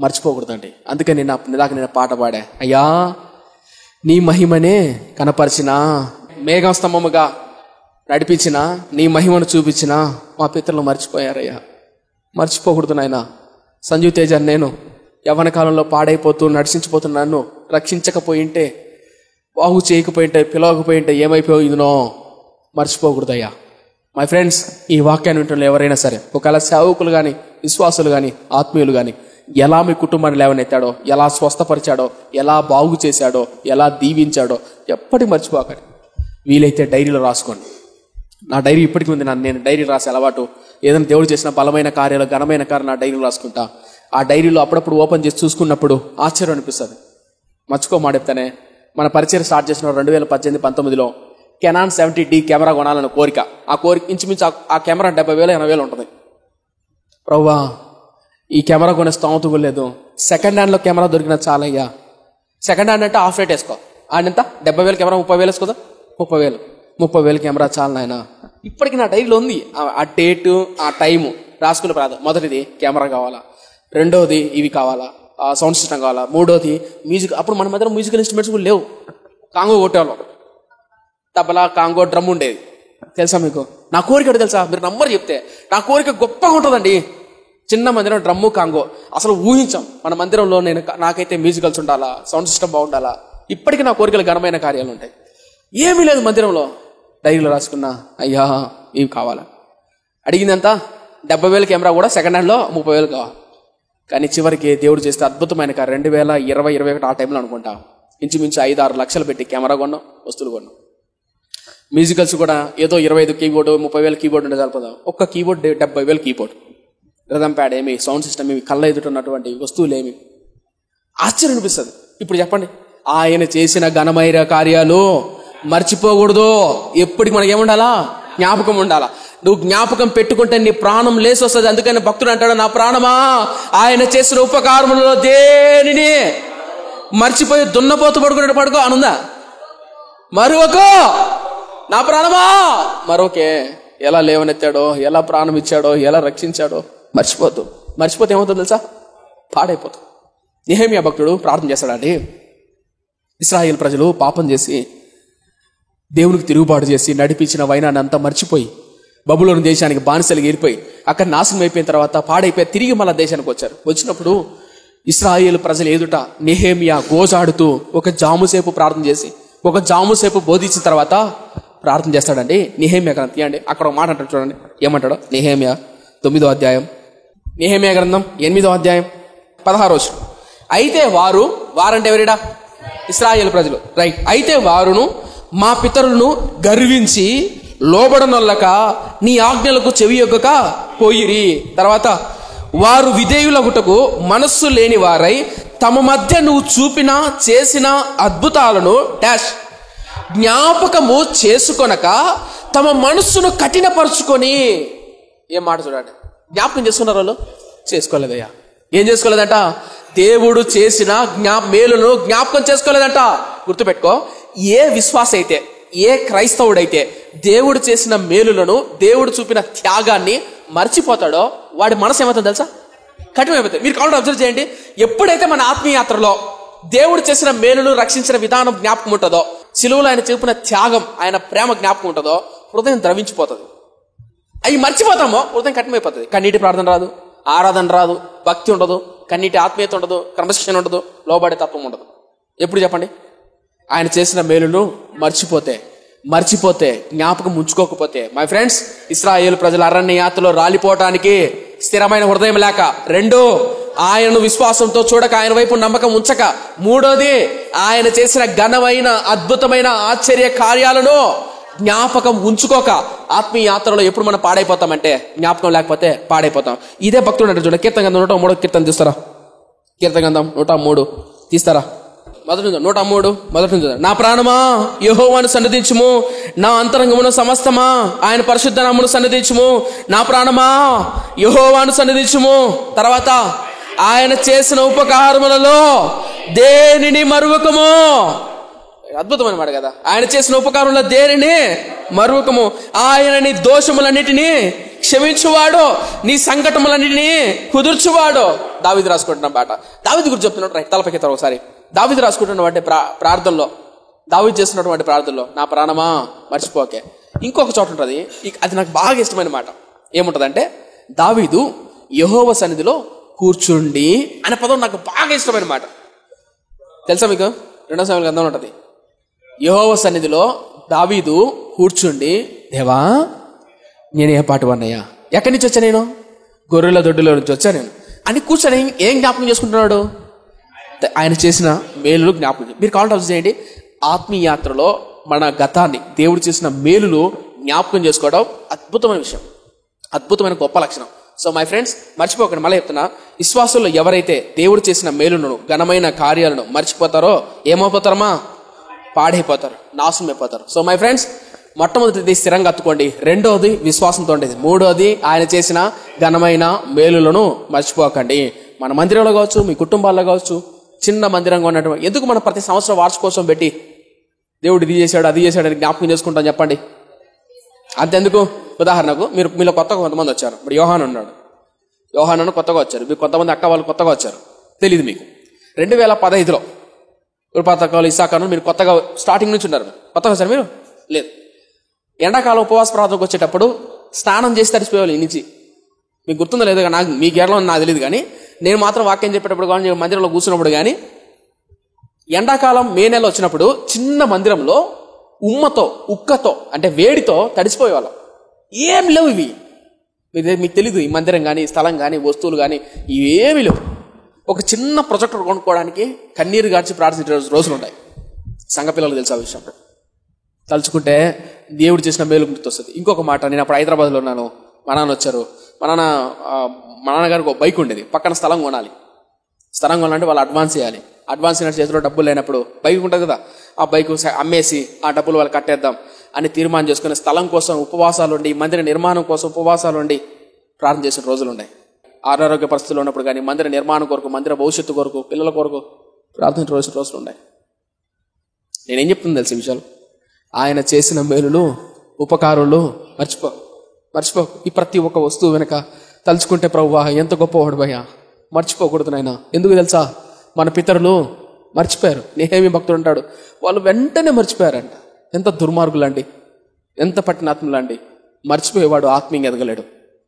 మర్చిపోకూడదండి. అందుకని నేను పాట పాడా, అయ్యా నీ మహిమనే కనపరిచిన, మేఘం స్తంభముగా నడిపించిన, నీ మహిమను చూపించిన మా పితరులు మర్చిపోయారయ్యా. మర్చిపోకూడదు నాయన. సంజీవ్ తేజ నేను యవ్వన కాలంలో పాడైపోతూ నడిచించిపోతున్న నన్ను రక్షించకపోయింటే, బాగు చేయకపోయింటే, పిలవకపోయింటే ఏమైపోయిందో మర్చిపోకూడదయ్యా. మై ఫ్రెండ్స్, ఈ వాక్యాన్ని వింటున్న ఎవరైనా సరే, ఒకవేళ సేవకులు కానీ, విశ్వాసులు కానీ, ఆత్మీయులు కానీ, ఎలా మీ కుటుంబాన్ని లేవనెత్తాడో, ఎలా స్వస్థపరిచాడో, ఎలా బాగు చేశాడో, ఎలా దీవించాడో ఎప్పటికీ మర్చిపోకండి. వీలైతే డైరీలో రాసుకోండి. నా డైరీ ఇప్పటికీ ఉంది. నేను డైరీ రాసే అలవాటు. ఏదైనా దేవుడు చేసిన బలమైన కార్యాలు, ఘనమైన కార్యాలు నా డైరీలో రాసుకుంటా. ఆ డైరీలో అప్పుడప్పుడు ఓపెన్ చేసి చూసుకున్నప్పుడు ఆశ్చర్యం అనిపిస్తుంది. మర్చిపోమాడెప్తానే మన పరిచయం స్టార్ట్ చేసిన 2018-19లో కెనాన్ 70D కెమెరా కొనాలని కోరిక. ఆ కోరిక ఇంచుమించు ఆ కెమెరా 70,000-80,000 ఉంటుంది. ప్రభువా ఈ కెమెరా కొనే స్తోమత లేదు. సెకండ్ హ్యాండ్లో కెమెరా దొరికిన చాలయ్యా. సెకండ్ హ్యాండ్ అంటే హాఫ్ రేట్ వేసుకో. ఆడంత 70,000 కెమెరా 30,000 వేసుకోదా? 30,000. 30,000 కెమెరా చాలు నాయన. ఇప్పటికి నా డైరీలో ఉంది ఆ డేటు, ఆ టైము రాసుకునే ప్రాంతం. మొదటిది కెమెరా కావాలా, రెండోది ఇవి కావాలా, సౌండ్ సిస్టమ్ కావాలా, మూడోది మ్యూజిక్. అప్పుడు మన మధ్య మ్యూజికల్ ఇన్స్ట్రుమెంట్స్ కూడా లేవు. కాంగో కొట్టేవాళ్ళం, తబలా, కాంగో, డ్రమ్ ఉండేది. తెలుసా మీకు? నా కోరిక తెలుసా? మీరు నంబర్ చెప్తే నా కోరిక గొప్పగా ఉంటుందండి. చిన్న మందిరం, డ్రమ్ము, కాంగో. అసలు ఊహించాం మన మందిరంలో నాకైతే మ్యూజికల్స్ ఉండాలా, సౌండ్ సిస్టమ్ బాగుండాలా. ఇప్పటికీ నా కోరికలు ఘనమైన కార్యాలు ఉంటాయి. ఏమీ లేదు మందిరంలో. డైరీలో రాసుకున్నా, అయ్యా ఇవి కావాలా. అడిగిందంతా 70,000 కెమెరా కూడా సెకండ్ హ్యాండ్లో 30,000 కావాలి. కానీ చివరికి దేవుడు చేస్తే అద్భుతమైన 2020-21 ఆ టైంలో అనుకుంటా ఇంచుమించు 5-6 లక్షలు పెట్టి కెమెరా కొన్నాం, వస్తువులు కొన్నాం. మ్యూజికల్స్ కూడా ఏదో 25 కీబోర్డు, 30,000 కీబోర్డు ఉండే సరిపోదాం. ఒక్క కీబోర్డ్ 70,000 కీబోర్డ్. రిథమ్ ప్యాడ్ ఏమి, సౌండ్ సిస్టమ్ ఏమి, కళ్ళ ఎదుటున్నటువంటి వస్తువులు ఏమి. ఆశ్చర్యం అనిపిస్తుంది. ఇప్పుడు చెప్పండి, ఆయన చేసిన ఘనమైన కార్యాలు మర్చిపోకూడదు. ఎప్పటికి మనకి ఏముండాలా? జ్ఞాపకం ఉండాలా. నువ్వు జ్ఞాపకం పెట్టుకుంటే నీ ప్రాణం లేసి వస్తుంది. అందుకని భక్తుడు అంటాడు, నా ప్రాణమా ఆయన చేసిన ఉపకారములలో దేనిని మర్చిపోయి దున్నపోతు పడుకున్నట్టు పడుకో అనుందా? మరొకో నా ప్రాణమా మరొకే ఎలా లేవనెత్తాడో, ఎలా ప్రాణం ఇచ్చాడో, ఎలా రక్షించాడో మర్చిపోతూ. మర్చిపోతే ఏమవుతుంది తెలుసా? పాడైపోతుంది. నెహెమ్యా భక్తుడు ప్రార్థన చేస్తాడండి. ఇశ్రాయేలు ప్రజలు పాపం చేసి దేవునికి తిరుగుబాటు చేసి నడిపించిన వైనాన్ని అంతా మర్చిపోయి బబులోను దేశానికి బానిసలుగా వెళ్ళిపోయి అక్కడ నాశనం అయిపోయిన తర్వాత పాడైపోయి తిరిగి మళ్ళా దేశానికి వచ్చారు. వచ్చినప్పుడు ఇశ్రాయేలు ప్రజలు ఎదుట నెహెమ్యా గోజాడుతూ ఒక జాముసేపు ప్రార్థన చేసి, ఒక జాముసేపు బోధించిన తర్వాత ప్రార్థన చేస్తాడండి. నెహెమ్యా గ్రంథం తీయండి. అక్కడ ఒక మాట అంటాడు చూడండి, ఏమంటాడో. నెహెమ్యా 9వ అధ్యాయం, నెహెమ్యా గ్రంథం 8వ అధ్యాయం 16వ వచనం. అయితే వారంటే ఎవరిడా? ఇశ్రాయేలు ప్రజలు. రైట్. అయితే వారును మా పితరులను గర్వించి లోబడనొల్లక నీ ఆజ్ఞలకు చెవియొగ్గక పోయిరి. తర్వాత వారు విధేయులగుటకు మనస్సు లేని వారై తమ మధ్య నువ్వు చూపిన చేసిన అద్భుతాలను డాష్ జ్ఞాపకము చేసుకొనక తమ మనస్సును కఠినపరుచుకొని. ఏం మాట చూడండి. జ్ఞాపకం చేసుకున్నారు వాళ్ళు? చేసుకోలేదయ్యా. ఏం చేసుకోలేదంట? దేవుడు చేసిన మేలును జ్ఞాపకం చేసుకోలేదంట. గుర్తుపెట్టుకో, ఏ విశ్వాస అయితే, ఏ క్రైస్తవుడైతే దేవుడు చేసిన మేలులను, దేవుడు చూపిన త్యాగాన్ని మర్చిపోతాడో వాడి మనసు ఏమవుతుంది తెలుసా? కఠినమైపోతుంది. మీరు కావాలంటే అబ్జర్వ్ చేయండి. ఎప్పుడైతే మన ఆత్మీయాత్రలో దేవుడు చేసిన మేలును, రక్షించిన విధానం జ్ఞాపకం ఉంటుందో, సిలువలో ఆయన చూపిన త్యాగం, ఆయన ప్రేమ జ్ఞాపకం ఉంటుందో, హృదయం ద్రవించిపోతుంది. అవి మర్చిపోతామో హృదయం కఠినమైపోతుంది. కన్నీటి ప్రార్థన రాదు, ఆరాధన రాదు, భక్తి ఉండదు, కన్నీటి ఆత్మీయత ఉండదు, క్రమశిక్షణ ఉండదు, లోబడే తత్వం ఉండదు. ఎప్పుడు చెప్పండి? ఆయన చేసిన మేలును మర్చిపోతే జ్ఞాపకం ఉంచుకోకపోతే. మై ఫ్రెండ్స్, ఇశ్రాయేలు ప్రజల అరణ్య యాత్రలో రాలిపోవటానికి స్థిరమైన హృదయం లేక, 2 ఆయనను విశ్వాసంతో చూడక, ఆయన వైపు నమ్మకం ఉంచక, 3వది ఆయన చేసిన ఘనమైన అద్భుతమైన ఆశ్చర్య కార్యాలను జ్ఞాపకం ఉంచుకోక ఆత్మీయ యాత్రలో ఎప్పుడు మనం పాడైపోతామంటే, జ్ఞాపకం లేకపోతే పాడైపోతాం. ఇదే భక్తుడు అంటే చూడండి. కీర్తన గ్రంథం 103 కీర్తన తీస్తారా? కీర్తన గ్రంథం 103 తీస్తారా? మొదటి 103 మొదటి నుంచి. నా ప్రాణమా యెహోవాను సన్నిధించుము, నా అంతరంగమును సమస్తమా ఆయన పరిశుద్ధ నామమును సన్నిధించుము. నా ప్రాణమా యెహోవాను సన్నిధించుము. తర్వాత ఆయన చేసిన ఉపకారములలో దేనిని మరువకము. అద్భుతమైన మాట కదా. ఆయన చేసిన ఉపకారంలో దేనిని మరువకము. ఆయన నీ దోషములన్నిటినీ క్షమించువాడు, నీ సంకటములన్నిటినీ కుదుర్చువాడు. దావీదు రాసుకుంటున్న పాట. దావీదు గురించి చెప్తున్నాడు. రైట్, తలపైకెత్తారు ఒకసారి. దావీదు రాసుకుంటున్నటువంటి ప్రార్థనలో, దావీదు చేస్తున్నటువంటి ప్రార్థనలో, నా ప్రాణమా మర్చిపోకే. ఇంకొక చోట ఉంటుంది, అది నాకు బాగా ఇష్టమైన మాట. ఏముంటదంటే, దావీదు యెహోవా సన్నిధిలో కూర్చుండి అనే పదం నాకు బాగా ఇష్టమైన మాట. తెలుసా మీకు? 2 సమయాల గ్రంథంలో ఉంటుంది. యెహోవా సన్నిధిలో దావీదు కూర్చుండి, దేవా నేను ఏ పాటు అన్నయ్యా, ఎక్కడి నుంచి వచ్చా, నేను గొర్రెల దొడ్డులో నుంచి వచ్చా నేను అని కూర్చొని ఏం జ్ఞాపకం చేసుకుంటున్నాడు? ఆయన చేసిన మేలులు జ్ఞాపకం. మీరు కావాలంటే అబ్జర్వ్ చేయండి. ఆత్మీయ యాత్రలో మన గతాన్ని, దేవుడు చేసిన మేలులు జ్ఞాపకం చేసుకోవడం అద్భుతమైన విషయం, అద్భుతమైన గొప్ప లక్షణం. సో మై ఫ్రెండ్స్, మర్చిపోకండి. మళ్ళీ చెప్తున్నా, విశ్వాసుల్లో ఎవరైతే దేవుడు చేసిన మేలులను, ఘనమైన కార్యాలను మర్చిపోతారో ఏమైపోతారమ్మా? పాడైపోతారు, నాశనం అయిపోతారు. సో మై ఫ్రెండ్స్, మొట్టమొదటిది స్థిరంగా అత్తుకోండి. 2వది విశ్వాసంతో ఉండేది. 3వది ఆయన చేసిన ఘనమైన మేలులను మర్చిపోకండి. మన మందిరంలో కావచ్చు, మీ కుటుంబాల్లో కావచ్చు, చిన్న మందిరంగా ఉన్నటువంటి, ఎందుకు మనం ప్రతి సంవత్సరం వార్షికోత్సవం పెట్టి దేవుడు ఇది చేశాడు అది చేశాడు అని జ్ఞాపకం చేసుకుంటాం చెప్పండి. అంతెందుకు, ఉదాహరణకు మీలో కొత్తగా కొంతమంది వచ్చారు. ఇప్పుడు యోహాను ఉన్నాడు, యోహాను కొత్తగా వచ్చారు. మీకు కొంతమంది అక్క వాళ్ళు కొత్తగా వచ్చారు, తెలియదు మీకు. 2015లో కృపాతకాలు ఇసాకాను మీరు కొత్తగా స్టార్టింగ్ నుంచి ఉన్నారు. కొత్తగా వచ్చారు మీరు? లేదు. ఎండాకాలం ఉపవాస ప్రార్థనకు వచ్చేటప్పుడు స్నానం చేసి తడిసిపోవాలి నుంచి. మీకు గుర్తుందో లేదు, నాకు మీ గేరలో నాకు తెలియదు, కానీ నేను మాత్రం వాక్యం చెప్పేటప్పుడు కానీ మందిరంలో కూర్చున్నప్పుడు కానీ ఎండాకాలం మే నెల వచ్చినప్పుడు చిన్న మందిరంలో ఉమ్మతో ఉక్కతో అంటే వేడితో తడిసిపోయేవాళ్ళం. ఏం లేవు ఇవి, మీకు తెలీదు. ఈ మందిరం కానీ స్థలం కానీ వస్తువులు కానీ ఇవేమి లేవు. ఒక చిన్న ప్రొజెక్టర్ కొనుక్కోవడానికి కన్నీరు గార్చి ప్రార్థించే రోజులు ఉన్నాయి. సంఘ పిల్లలు తెలుసు ఆ విషయం. తలుచుకుంటే దేవుడు చేసిన మేలు గుర్తొస్తుంది. ఇంకొక మాట, నేను అప్పుడు హైదరాబాద్లో ఉన్నాను, మా నాన్న వచ్చారు. మా నాన్నగారికి ఒక బైక్ ఉండేది, పక్కన స్థలం కొనాలి. స్థలం కొనాలంటే వాళ్ళు అడ్వాన్స్ చేయాలి. అడ్వాన్స్ అయిన చేతిలో డబ్బులు లేనప్పుడు బైక్ ఉంటుంది కదా, ఆ బైక్ అమ్మేసి ఆ డబ్బులు వాళ్ళు కట్టేద్దాం అని తీర్మానం చేసుకుని స్థలం కోసం ఉపవాసాలు ఉండి, మందిర నిర్మాణం కోసం ఉపవాసాలు ఉండి ప్రార్థన చేసిన రోజులు ఉన్నాయి. అనారోగ్య పరిస్థితులు ఉన్నప్పుడు కానీ మందిర నిర్మాణం కొరకు, మందిర భవిష్యత్తు కొరకు, పిల్లల కొరకు ప్రార్థన రోజులు ఉన్నాయి. నేనేం చెప్తుంది తెలిసి విషయాలు, ఆయన చేసిన మేలులు ఉపకారులు మర్చిపో. ఈ ప్రతి ఒక్క వస్తువు వెనక తలుచుకుంటే ప్రభువా ఎంత గొప్పవాడు భయ్యా, మర్చిపోకూడదు నాయన. ఎందుకు తెలుసా, మన పితరులు మర్చిపోయారు. నెహెమీ భక్తుడు అంటాడు, వాళ్ళు వెంటనే మర్చిపోయారంట. ఎంత దుర్మార్గులండి, ఎంత పట్టినాత్ములండి. మర్చిపోయేవాడు ఆత్మీయంగా ఎదగలేడు.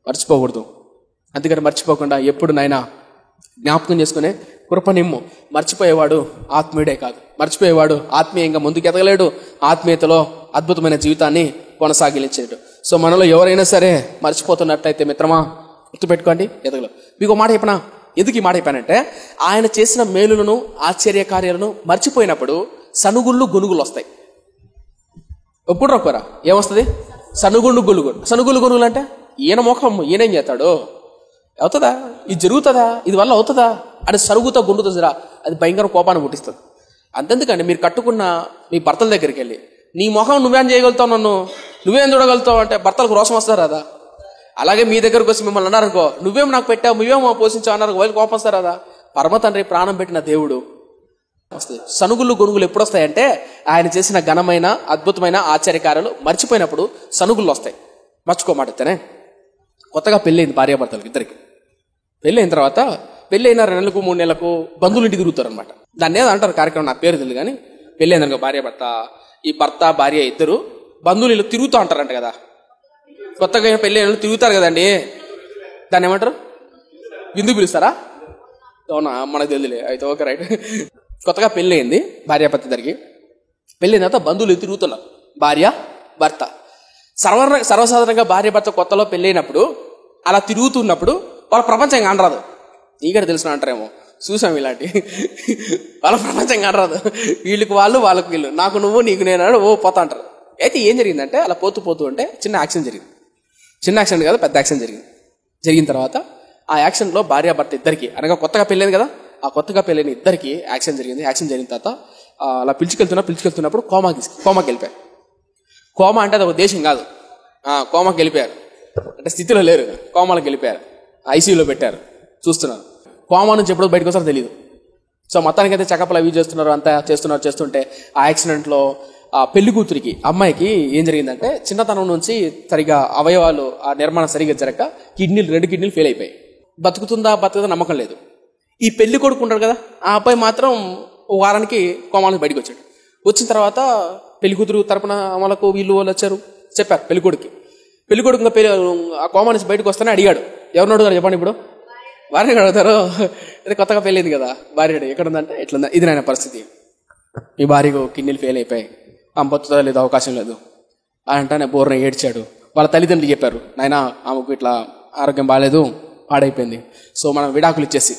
మర్చిపోకూడదు. అందుకని మర్చిపోకుండా ఎప్పుడు నాయనా జ్ఞాపకం చేసుకునే కృప నిమ్ము. మర్చిపోయేవాడు ఆత్మీయుడే కాదు, మర్చిపోయేవాడు ఆత్మీయంగా ముందుకు ఎదగలేడు, ఆత్మీయతలో అద్భుతమైన జీవితాన్ని కొనసాగించేడు. సో మనలో ఎవరైనా సరే మర్చిపోతున్నట్లయితే మిత్రమా గుర్తుపెట్టుకోండి, ఎదగలేదు. మీకు మాట చెప్పనా, ఎందుకు ఈ మాట చెప్పానంటే, ఆయన చేసిన మేలులను ఆశ్చర్య కార్యాలను మర్చిపోయినప్పుడు సనుగుళ్ళు గొనుగులు వస్తాయి. ఎప్పుడు రొక్కరా ఏమొస్తుంది? సనుగుళ్ళు గొనుగులు అంటే ఈయన ముఖం ఈయనేం చేస్తాడు, అవుతుందా, ఇది జరుగుతుందా, ఇది వల్ల అవుతుందా అని సరుగుతో గుండుతుందిరా, అది భయంకర కోపాన్ని పుట్టిస్తుంది. అంతెందుకండి, మీరు కట్టుకున్న మీ భర్తల దగ్గరికి వెళ్ళి నీ ముఖం నువ్వేం చేయగలుగుతావు, నువ్వేం చూడగలుగుతావు అంటే భర్తలకు రోషం వస్తారు కదా. అలాగే మీ దగ్గరకు వచ్చి మిమ్మల్ని అన్నారనుకో, నువ్వేం నాకు పెట్టావు, నువ్వేమో పోషించావు అన్నారు, వాళ్ళు కోపం వస్తారు కదా. పరమ తండ్రి ప్రాణం పెట్టిన దేవుడు వస్తుంది. సనుగులు గొనుగులు ఎప్పుడు వస్తాయంటే ఆయన చేసిన ఘనమైన అద్భుతమైన ఆశ్చర్యకార్యాలు మర్చిపోయినప్పుడు సనుగులు వస్తాయి. మర్చుకోమాటేనే. కొత్తగా పెళ్ళైంది భార్యాభర్తలకు ఇద్దరికి. పెళ్ళైన తర్వాత పెళ్ళైన 2 నెలలకు 3 నెలలకు బంధువులు ఇంటికి తిరుగుతారు అనమాట. దాన్ని ఏదో అంటారు కార్యక్రమం, నా పేరు తెలియదు కానీ పెళ్ళైందనుకో భార్యాభర్త, ఈ భర్త భార్య ఇద్దరు బంధువులు ఇల్లు తిరుగుతూ ఉంటారంట కదా. కొత్తగా పెళ్ళైన తిరుగుతారు కదండి, దాన్ని ఏమంటారు, విందుకు పిలుస్తారా? అవునా, మనకు తెలియలే, అయితే ఓకే రైట్. కొత్తగా పెళ్ళయింది భార్యాభర్త ఇద్దరికి. పెళ్ళైన తర్వాత బంధువులు తిరుగుతున్నారు, భార్య భర్త. సర్వసాధారణంగా భార్య భర్త కొత్తలో పెళ్ళైనప్పుడు అలా తిరుగుతున్నప్పుడు వాళ్ళ ప్రపంచం కానరాదు. నీకడ తెలిసిన అంటారేమో, చూసాం ఇలాంటి వాళ్ళ ప్రపంచం కానరాదు. వీళ్ళకి వాళ్ళు, వాళ్ళకి వీళ్ళు, నాకు నువ్వు నీకు నేను పోతా అంటారు. అయితే ఏం జరిగిందంటే అలా పోతూ ఉంటే చిన్న యాక్సిడెంట్ జరిగింది. చిన్న యాక్సిడెంట్ కాదు, పెద్ద యాక్సిడెంట్ జరిగింది. జరిగిన తర్వాత ఆ యాక్సిడెంట్లో భార్యాభర్త ఇద్దరికి, అనగా కొత్తగా పెళ్ళైంది కదా, ఆ కొత్తగా పెళ్ళైన ఇద్దరికి యాక్సిడెంట్ జరిగింది. యాక్సిడెంట్ జరిగిన తర్వాత అలా పిలుచుకెళ్తున్నప్పుడు కోమాకి వెళ్ళిపోయారు. కోమా అంటే అది ఒక దేశం కాదు, కోమాకి వెళ్ళిపోయారు అంటే స్థితిలో లేరు, కోమాలకు వెళ్ళిపోయారు. ఐసీయూలో పెట్టారు, చూస్తున్నారు. కోమా నుంచి ఎప్పుడు బయటకు వస్తారో తెలియదు. సో మొత్తానికైతే చెకప్లు అవి చేస్తున్నారు, అంతా చేస్తుంటే ఆ యాక్సిడెంట్లో ఆ పెళ్లి కూతురికి అమ్మాయికి ఏం జరిగిందంటే చిన్నతనం నుంచి సరిగా అవయవాలు ఆ నిర్మాణం సరిగ్గా జరగక 2 కిడ్నీలు ఫెయిల్ అయిపోయాయి. బతుకుతుందా నమ్మకం లేదు. ఈ పెళ్లి కొడుకు ఉంటాడు కదా, ఆ అబ్బాయి మాత్రం ఓ వారానికి కోమాలకు బయటకు వచ్చాడు. వచ్చిన తర్వాత పెళ్లి కూతురు తరపున అమలకు వీళ్ళు వచ్చారు, చెప్పారు పెళ్లి కొడుకు ఇంకా ఆ కోమా నుంచి బయటకు వస్తానే అడిగాడు. ఎవరిని అడుగుతారు చెప్పండి, ఇప్పుడు భార్యని అడుగుతారు. ఇది కొత్తగా పెళ్ళింది కదా, భార్య ఎక్కడ ఉందంటే ఎట్లుందా, ఇది నాయన పరిస్థితి, మీ భార్యకు కిడ్నీలు ఫెయిల్ అయిపోయాయి, ఆమె బతుకుతుందా లేదు, అవకాశం లేదు అంటానే బోర్న ఏడ్చాడు. వాళ్ళ తల్లిదండ్రులు చెప్పారు, నాయన ఆమెకు ఇట్లా ఆరోగ్యం బాగాలేదు, పాడైపోయింది, సో మనం విడాకులు ఇచ్చేసి,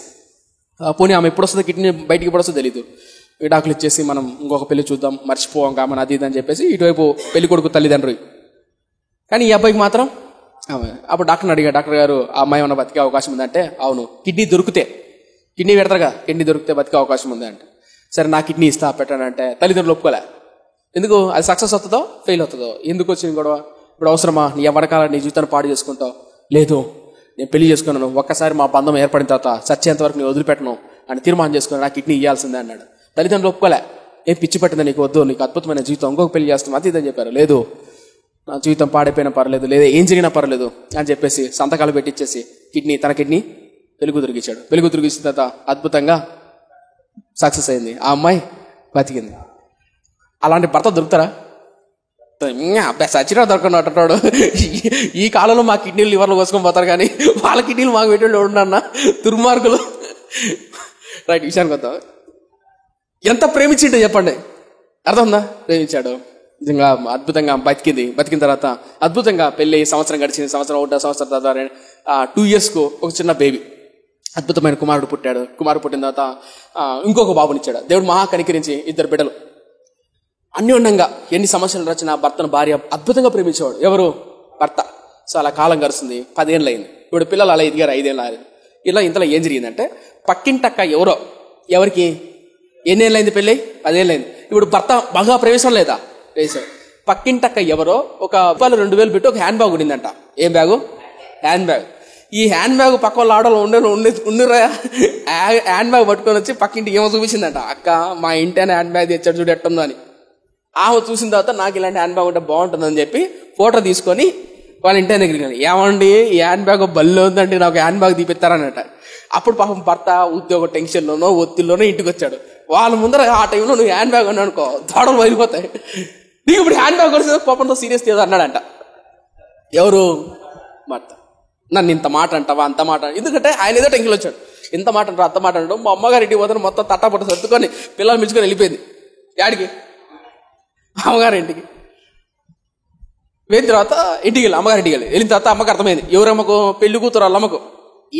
పోనీ ఆమె ఎప్పుడు వస్తుందో కిడ్నీ బయటికి ఎప్పుడు వస్తుందో తెలీదు, విడాకులు ఇచ్చేసి మనం ఇంకొక పెళ్లి చూద్దాం, మర్చిపోవాం కామని అది ఇది అని చెప్పేసి ఇటువైపు పెళ్లి కొడుకు తల్లిదండ్రులు. కానీ ఈ అబ్బాయికి మాత్రం అప్పుడు డాక్టర్ని అడిగా, డాక్టర్ గారు ఆ అమ్మాయి ఏమన్నా బతికే అవకాశం ఉందంటే, అవును, కిడ్నీ పెడతారుగా, కిడ్నీ దొరికితే బతికే అవకాశం ఉంది అంటే, సరే నా కిడ్నీ ఇస్తా పెట్టానంటే తల్లిదండ్రులు ఒప్పుకోలే. ఎందుకు, అది సక్సెస్ అవుతుందో ఫెయిల్ అవుతుందో, ఎందుకు వచ్చింది గొడవ, ఇప్పుడు అవసరమా, నీ ఎవరికాల నీ జీవితాన్ని పాడు చేసుకుంటావు, లేదు నేను పెళ్లి చేసుకున్నాను, ఒక్కసారి మా బంధం ఏర్పడిన తర్వాత చచ్చేంత వరకు నేను వదిలిపెట్టను అని తీర్మానం చేసుకున్నాను, నా కిడ్నీ ఇవ్వాల్సిందే అన్నాడు. తల్లిదండ్రులు ఒప్పుకోలే. ఏ పిచ్చి పట్టిందా నీకు, వద్దు నీకు అద్భుతమైన జీవితం, ఇంకొక పెళ్లి చేస్తాం అది ఇదని చెప్పారు. లేదు నా జీవితం పాడైపోయినా పర్లేదు, లేదా ఏం జరిగినా పర్లేదు అని చెప్పేసి సంతకాలు పెట్టించేసి తన కిడ్నీ పెళ్ళికూతురికి ఇచ్చాడు. పెళ్ళికూతురికి ఇచ్చిన తర్వాత అద్భుతంగా సక్సెస్ అయింది, ఆ అమ్మాయి బతికింది. అలాంటి భర్త దొరుకుతారా? అబ్బాయి సచ్చినా దొరకనట్టాడు. ఈ కాలంలో మా కిడ్నీలు లివర్లు కోసుకొని పోతారు, కానీ వాళ్ళ కిడ్నీలు మాకు పెట్టేళ్ళు ఉండన్నా దుర్మార్గులు. రైట్, విషయానికి వద్దాం. ఎంత ప్రేమించిండే చెప్పండి, అర్థం ప్రేమించాడు. నిజంగా అద్భుతంగా బతికిన తర్వాత అద్భుతంగా పెళ్లి సంవత్సరం గడిచింది. సంవత్సరం 1 తర్వాత 2 years ఒక చిన్న బేబీ, అద్భుతమైన కుమారుడు పుట్టాడు. కుమారుడు పుట్టిన తర్వాత ఇంకొక బాబునిచ్చాడు. దేవుడు మహా కనికరించి 2 బిడ్డలు. అన్యోన్యంగా ఎన్ని సమస్యలు వచ్చినా భర్తను భార్య అద్భుతంగా ప్రేమించేవాడు. ఎవరు? భర్త. సో అలా కాలం గడుస్తుంది, 10 ఏళ్ళు అయింది. ఇప్పుడు పిల్లలు అలా ఎదిగారు, 5 ఏళ్ళు అయింది. ఇంతలో ఏం జరిగిందంటే పక్కింటక్క ఎవరికి ఎన్ని ఏళ్ళు అయింది పెళ్ళి? 10 ఏళ్ళు అయింది. ఇప్పుడు భర్త బాగా ప్రేమించడం లేదా? ప్రేమించాడు. పక్కింటక్క ఒక 2,000 పెట్టి ఒక హ్యాండ్ బ్యాగ్ ఉండిందంట. ఏం బ్యాగు? Hand bag. ఈ హ్యాండ్ బ్యాగ్ పక్క వాళ్ళ ఆడలో ఉండిరా హ్యాండ్ బ్యాగ్ పట్టుకొని వచ్చి పక్కింటికి ఏమో చూపించిందంట. అక్క మా ఇంటి హ్యాండ్ బ్యాగ్ తెచ్చాడు చూడు ఎట్టుందో అని. ఆమె చూసిన తర్వాత నాకు ఇలాంటి హ్యాండ్ బ్యాగ్ ఉంటే బాగుంటుందని చెప్పి ఫోటో తీసుకొని వాళ్ళ ఇంటి దగ్గరికి వెళ్ళి, ఏమండి ఈ హ్యాండ్ బ్యాగ్ బల్లో ఉందండి, నాకు హ్యాండ్ బ్యాగ్ తీపిస్తారనట. అప్పుడు పాపం భర్త ఉద్యోగ టెన్షన్లోనో ఒత్తిడిలోనో ఇంటికి వచ్చాడు. వాళ్ళ ముందర ఆ టైంలో నువ్వు హ్యాండ్ బ్యాగ్ అని అనుకో, దోడలు వదిలిపోతాయి. నీకు ఇప్పుడు హ్యాండ్ బ్యాగ్ కొడితే పాపంతో సీరియస్ ఏదో అన్నాడంట. ఎవరు? భర్త. నన్ను ఇంత మాట అంటావా, అంత మాట, ఎందుకంటే ఆయన ఏదో టెన్షన్ వచ్చాడు. ఇంత మాట అంటారు, అంత మాట అంటాడు. మా అమ్మగారి ఇంటికి పోతే మొత్తం తట్టపట్ట సర్దుకొని పిల్లలు మించుకొని వెళ్ళిపోయింది. యాడికి? అమ్మగారి ఇంటికి. వెళ్ళిన తర్వాత ఇంటికి వెళ్ళి అమ్మగారి ఇంటికి వెళ్ళిన తర్వాత అమ్మకి అర్థమైంది, ఎవరమ్మకు? పెళ్లి కూతురు వాళ్ళ అమ్మకు.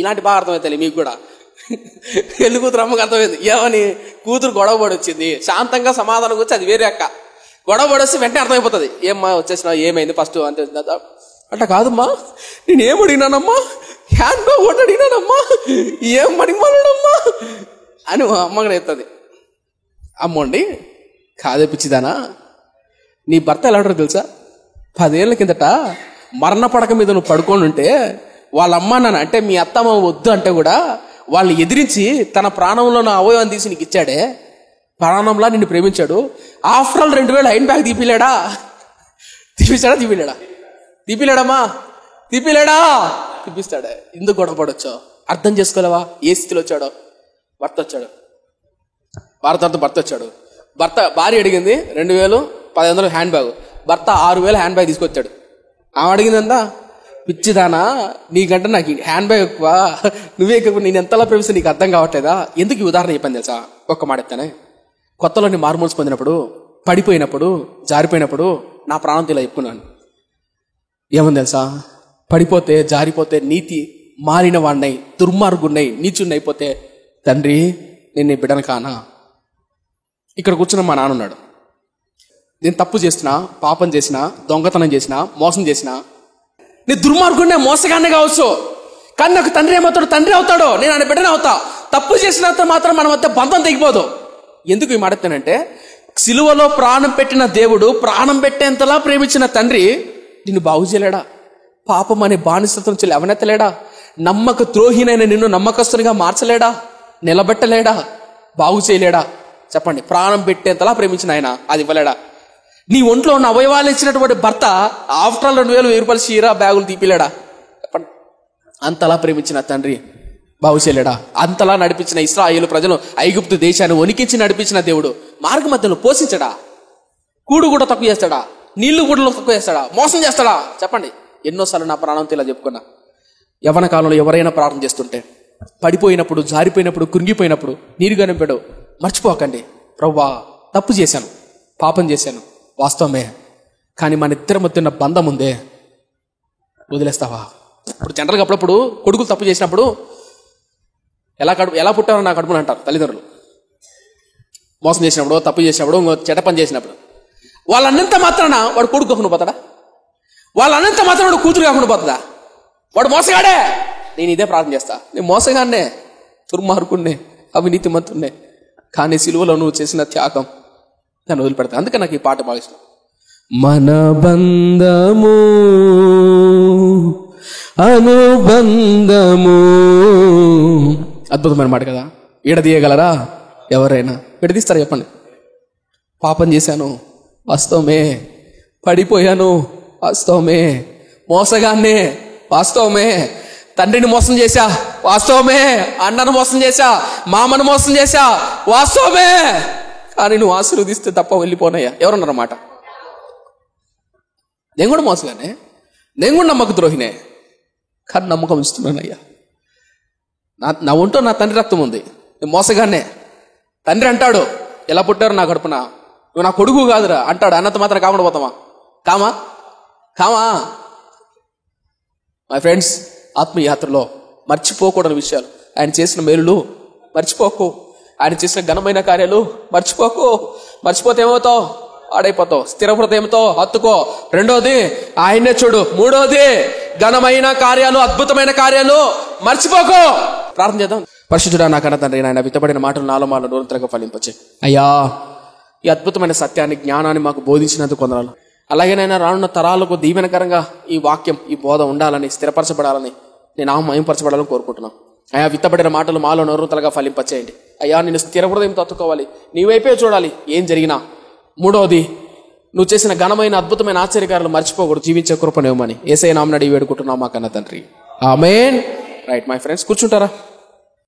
ఇలాంటి బాగా అర్థమవుతాయి మీకు కూడా. పెళ్లి కూతురు అమ్మకు అర్థమైంది. ఏమని? కూతురు గొడవ పడి వచ్చింది, శాంతంగా సమాధానం వచ్చి అది వేరే అక్క. గొడవ పడి వస్తే వెంటనే అర్థమైపోతుంది, ఏమ్మా వచ్చేసినా ఏమైంది ఫస్ట్ అంతే. అట్లా కాదమ్మా, నేను ఏం అడిగినానమ్మా, హ్యాండ్ బ్యాగ్ ఒకటి అడిగినానమ్మా, ఏం అడిగినానమ్మా అని అమ్మగారు చెప్తుంది. అమ్మోండి కాదే పిచ్చిదానా, నీ భర్త ఎలా ఉంటారో తెలుసా? 10 ఏళ్ల కిందట మరణ పడక మీద నువ్వు పడుకొని ఉంటే వాళ్ళ అమ్మ నాన్న అంటే మీ అత్తమ్మ వద్దు అంటే కూడా వాళ్ళు ఎదిరించి తన ప్రాణంలో నా అవయవాన్ని తీసి నీకు ఇచ్చాడే, ప్రాణంలా నిన్ను ప్రేమించాడు. ఆఫ్టర్ ఆల్ 2000 హ్యాండ్ బ్యాగ్ తీపిలేడా? తీపిలేడమ్మా, తీపిస్తాడే. ఎందుకు గొడవ పడొచ్చో అర్థం చేసుకోలేవా? ఏ స్థితిలో వచ్చాడో? భర్త వచ్చాడు, భర్త వచ్చాడు. భార్య అడిగింది 2,500 హ్యాండ్ బ్యాగ్, భర్త 6,000 హ్యాండ్ బ్యాగ్ తీసుకొచ్చాడు. ఆమె అడిగిందంతా, పిచ్చిదానా నీకంటే నాకు హ్యాండ్ బ్యాగ్ ఎక్కువ, నువ్వే ఎక్కువ, నేను ఎంతలా ప్రేమిస్తే నీకు అర్థం కావట్లేదా? ఎందుకు ఈ ఉదాహరణ చెప్పాను తెలుసా? ఒక్క మాట చెప్తానే. కొత్తలో మార్మోల్స్ పొందినప్పుడు, పడిపోయినప్పుడు, జారిపోయినప్పుడు నా ప్రాణంతో ఇలా చెప్పుకున్నాను. ఏమని తెలుసా? పడిపోతే జారిపోతే నీతి మారిన వాడినై, దుర్మార్గున్నై, నీచున్నై అయిపోతే, తండ్రి నేను నీ బిడ్డను కానా? ఇక్కడ కూర్చున్న మా నాన్న ఉన్నాడు. నేను తప్పు చేసినా, పాపం చేసినా, దొంగతనం చేసినా, మోసం చేసినా, నేను దుర్మార్గుడినే, మోసగానే కావచ్చు, కానీ నాకు తండ్రి ఏమవుతాడు? తండ్రి అవుతాడు. నేను ఆయన బిడ్డనే అవుతా. తప్పు చేసినంత మాత్రం మన మధ్య బంధం తెగిపోదు. ఎందుకు ఈ మాట చెప్తానంటే, సిలువలో ప్రాణం పెట్టిన దేవుడు, ప్రాణం పెట్టేంతలా ప్రేమించిన తండ్రి నిన్ను బాగు చేయలేడా? పాపం అనే బానిసత్వం నుంచి లేవనెత్తలేడా? నమ్మక ద్రోహినైన నిన్ను నమ్మకస్తునిగా మార్చలేడా? నిలబెట్టలేడా? బాగు చేయలేడా? చెప్పండి. ప్రాణం పెట్టేంతలా ప్రేమించిన ఆయన అది ఇవ్వలేడా? నీ ఒంట్లో ఉన్న అవయవాలు ఇచ్చినటువంటి భర్త ఆఫ్టర్ ఆల్ 2,000 చీర బ్యాగులు తీపిలేడా? చెప్పండి. అంతలా ప్రేమించిన తండ్రి బాగు చేయలేడా? అంతలా నడిపించిన ఇశ్రాయేలు ప్రజలు ఐగుప్తు దేశాన్ని వణికించి నడిపించిన దేవుడు మార్గ మధ్యలో పోషించడా? కూడు కూడా తక్కువ చేస్తాడా? నీళ్లు కూడా తక్కువ చేస్తాడా? మోసం చేస్తాడా? చెప్పండి. ఎన్నోసార్లు నా ప్రాణంతో ఇలా చెప్పుకున్నా. యవ్వన కాలంలో ఎవరైనా ప్రార్థన చేస్తుంటే, పడిపోయినప్పుడు, జారిపోయినప్పుడు, కృంగిపోయినప్పుడు, నీరుగా నింపాడు, మర్చిపోకండి, ప్రభువా తప్పు చేశాను, పాపం చేశాను, వాస్తవమే, కానీ మన ఇద్దరి మధ్య ఉన్న బంధం ఉందే, వదిలేస్తావా? ఇప్పుడు జనరల్గా అప్పుడప్పుడు కొడుకులు తప్పు చేసినప్పుడు ఎలా పుట్టారో నా కడుపులు అంటారు తల్లిదండ్రులు. మోసం చేసినప్పుడు, తప్పు చేసినప్పుడు, ఇంకో చెడ్డ పని చేసినప్పుడు. వాళ్ళన్నంత మాత్రాన వాడు కొడుకు కాకుండా పోతాడా? వాళ్ళన్నంత మాత్రం వాడు కూతురు కాకుండా పోతుందా? వాడు మోసగాడే. నేను ఇదే ప్రార్థన చేస్తా, నేను మోసగానే, దుర్మార్గున్నే, అవినీతిమంతున్నే, కానీ సిలువలో నువ్వు చేసిన త్యాగం నన్ను వదిలిపెడతా. అందుకే నాకు ఈ పాట బాగా ఇష్టం. మన బంధము అనుబంధము, అద్భుతమైన మాట కదా. ఈడదీయగలరా ఎవరైనా? విడదీస్తారా చెప్పండి? పాపం చేశాను, వాస్తవమే. పడిపోయాను, వాస్తవమే. మోసగాన్నే, వాస్తవమే. తండ్రిని మోసం చేశా, వాస్తవమే. అన్నను మోసం చేశా, మామను మోసం చేశా, వాస్తవమే. కానీ నువ్వు ఆశీర్వదిస్తే తప్ప వెళ్ళిపోనయ్యా. ఎవరన్నారన్నమాట? నేను కూడా మోసగానే, నేను కూడా నమ్మక ద్రోహినే, కానీ నమ్మకం ఇస్తున్నానయ్యా. నా ఒంటో నా తండ్రి రక్తం ఉంది, నేను మోసగానే. తండ్రి అంటాడు, ఎలా పుట్టారు నా కడుపున, నువ్వు నా కొడుకు కాదురా అంటాడు. అన్నంత మాత్రం కాకుండా పోతామా? కామా. మై ఫ్రెండ్స్, ఆత్మయాత్రలో మర్చిపోకూడని విషయాలు, ఆయన చేసిన మేలులు మర్చిపోకు, ఆయన చేసిన ఘనమైన కార్యాలు మర్చిపోకు. మర్చిపోతే ఏమవుతావు? ఆడైపోతావు. స్థిర హృదయంతో హత్తుకో. రెండోది ఆయన్నే చూడు. మూడోది ఘనమైన కార్యాలు, అద్భుతమైన కార్యాలు మర్చిపోకు. ప్రార్థన చేద్దాం. పరిశుద్ధుడా నా కన్న తండ్రి, నాయన విత్తబడిన మాటలు నాలో నిరంతరంగా ఫలింపచే అయ్యా. ఈ అద్భుతమైన సత్యాన్ని, జ్ఞానాన్ని మాకు బోధించినందుకు వందనాలు. అలాగేనైనా రానున్న తరాలకు దీవెనకరంగా ఈ వాక్యం, ఈ బోధ ఉండాలని, స్థిరపరచబడాలని, నేను మయంపరచబడాలని కోరుకుంటున్నాను. అయ్యా, విత్తబడిన మాటలు మాలో నిరంతరంగా ఫలింపచేయండి అయ్యా. నేను స్థిర హృదయంతో తత్తుకోవాలి, నీ వైపే చూడాలి ఏం జరిగినా. మూడవది, నువ్వు చేసిన ఘనమైన అద్భుతమైన ఆశ్చర్యకారులు మర్చిపోకూడదు. జీవించే కృపనివ్వమని యేసయ్య నామమున అడిగి వేడుకుంటున్నాం మా కన్న తండ్రి. ఆమేన్. రైట్ మై ఫ్రెండ్స్, కూర్చుంటారా?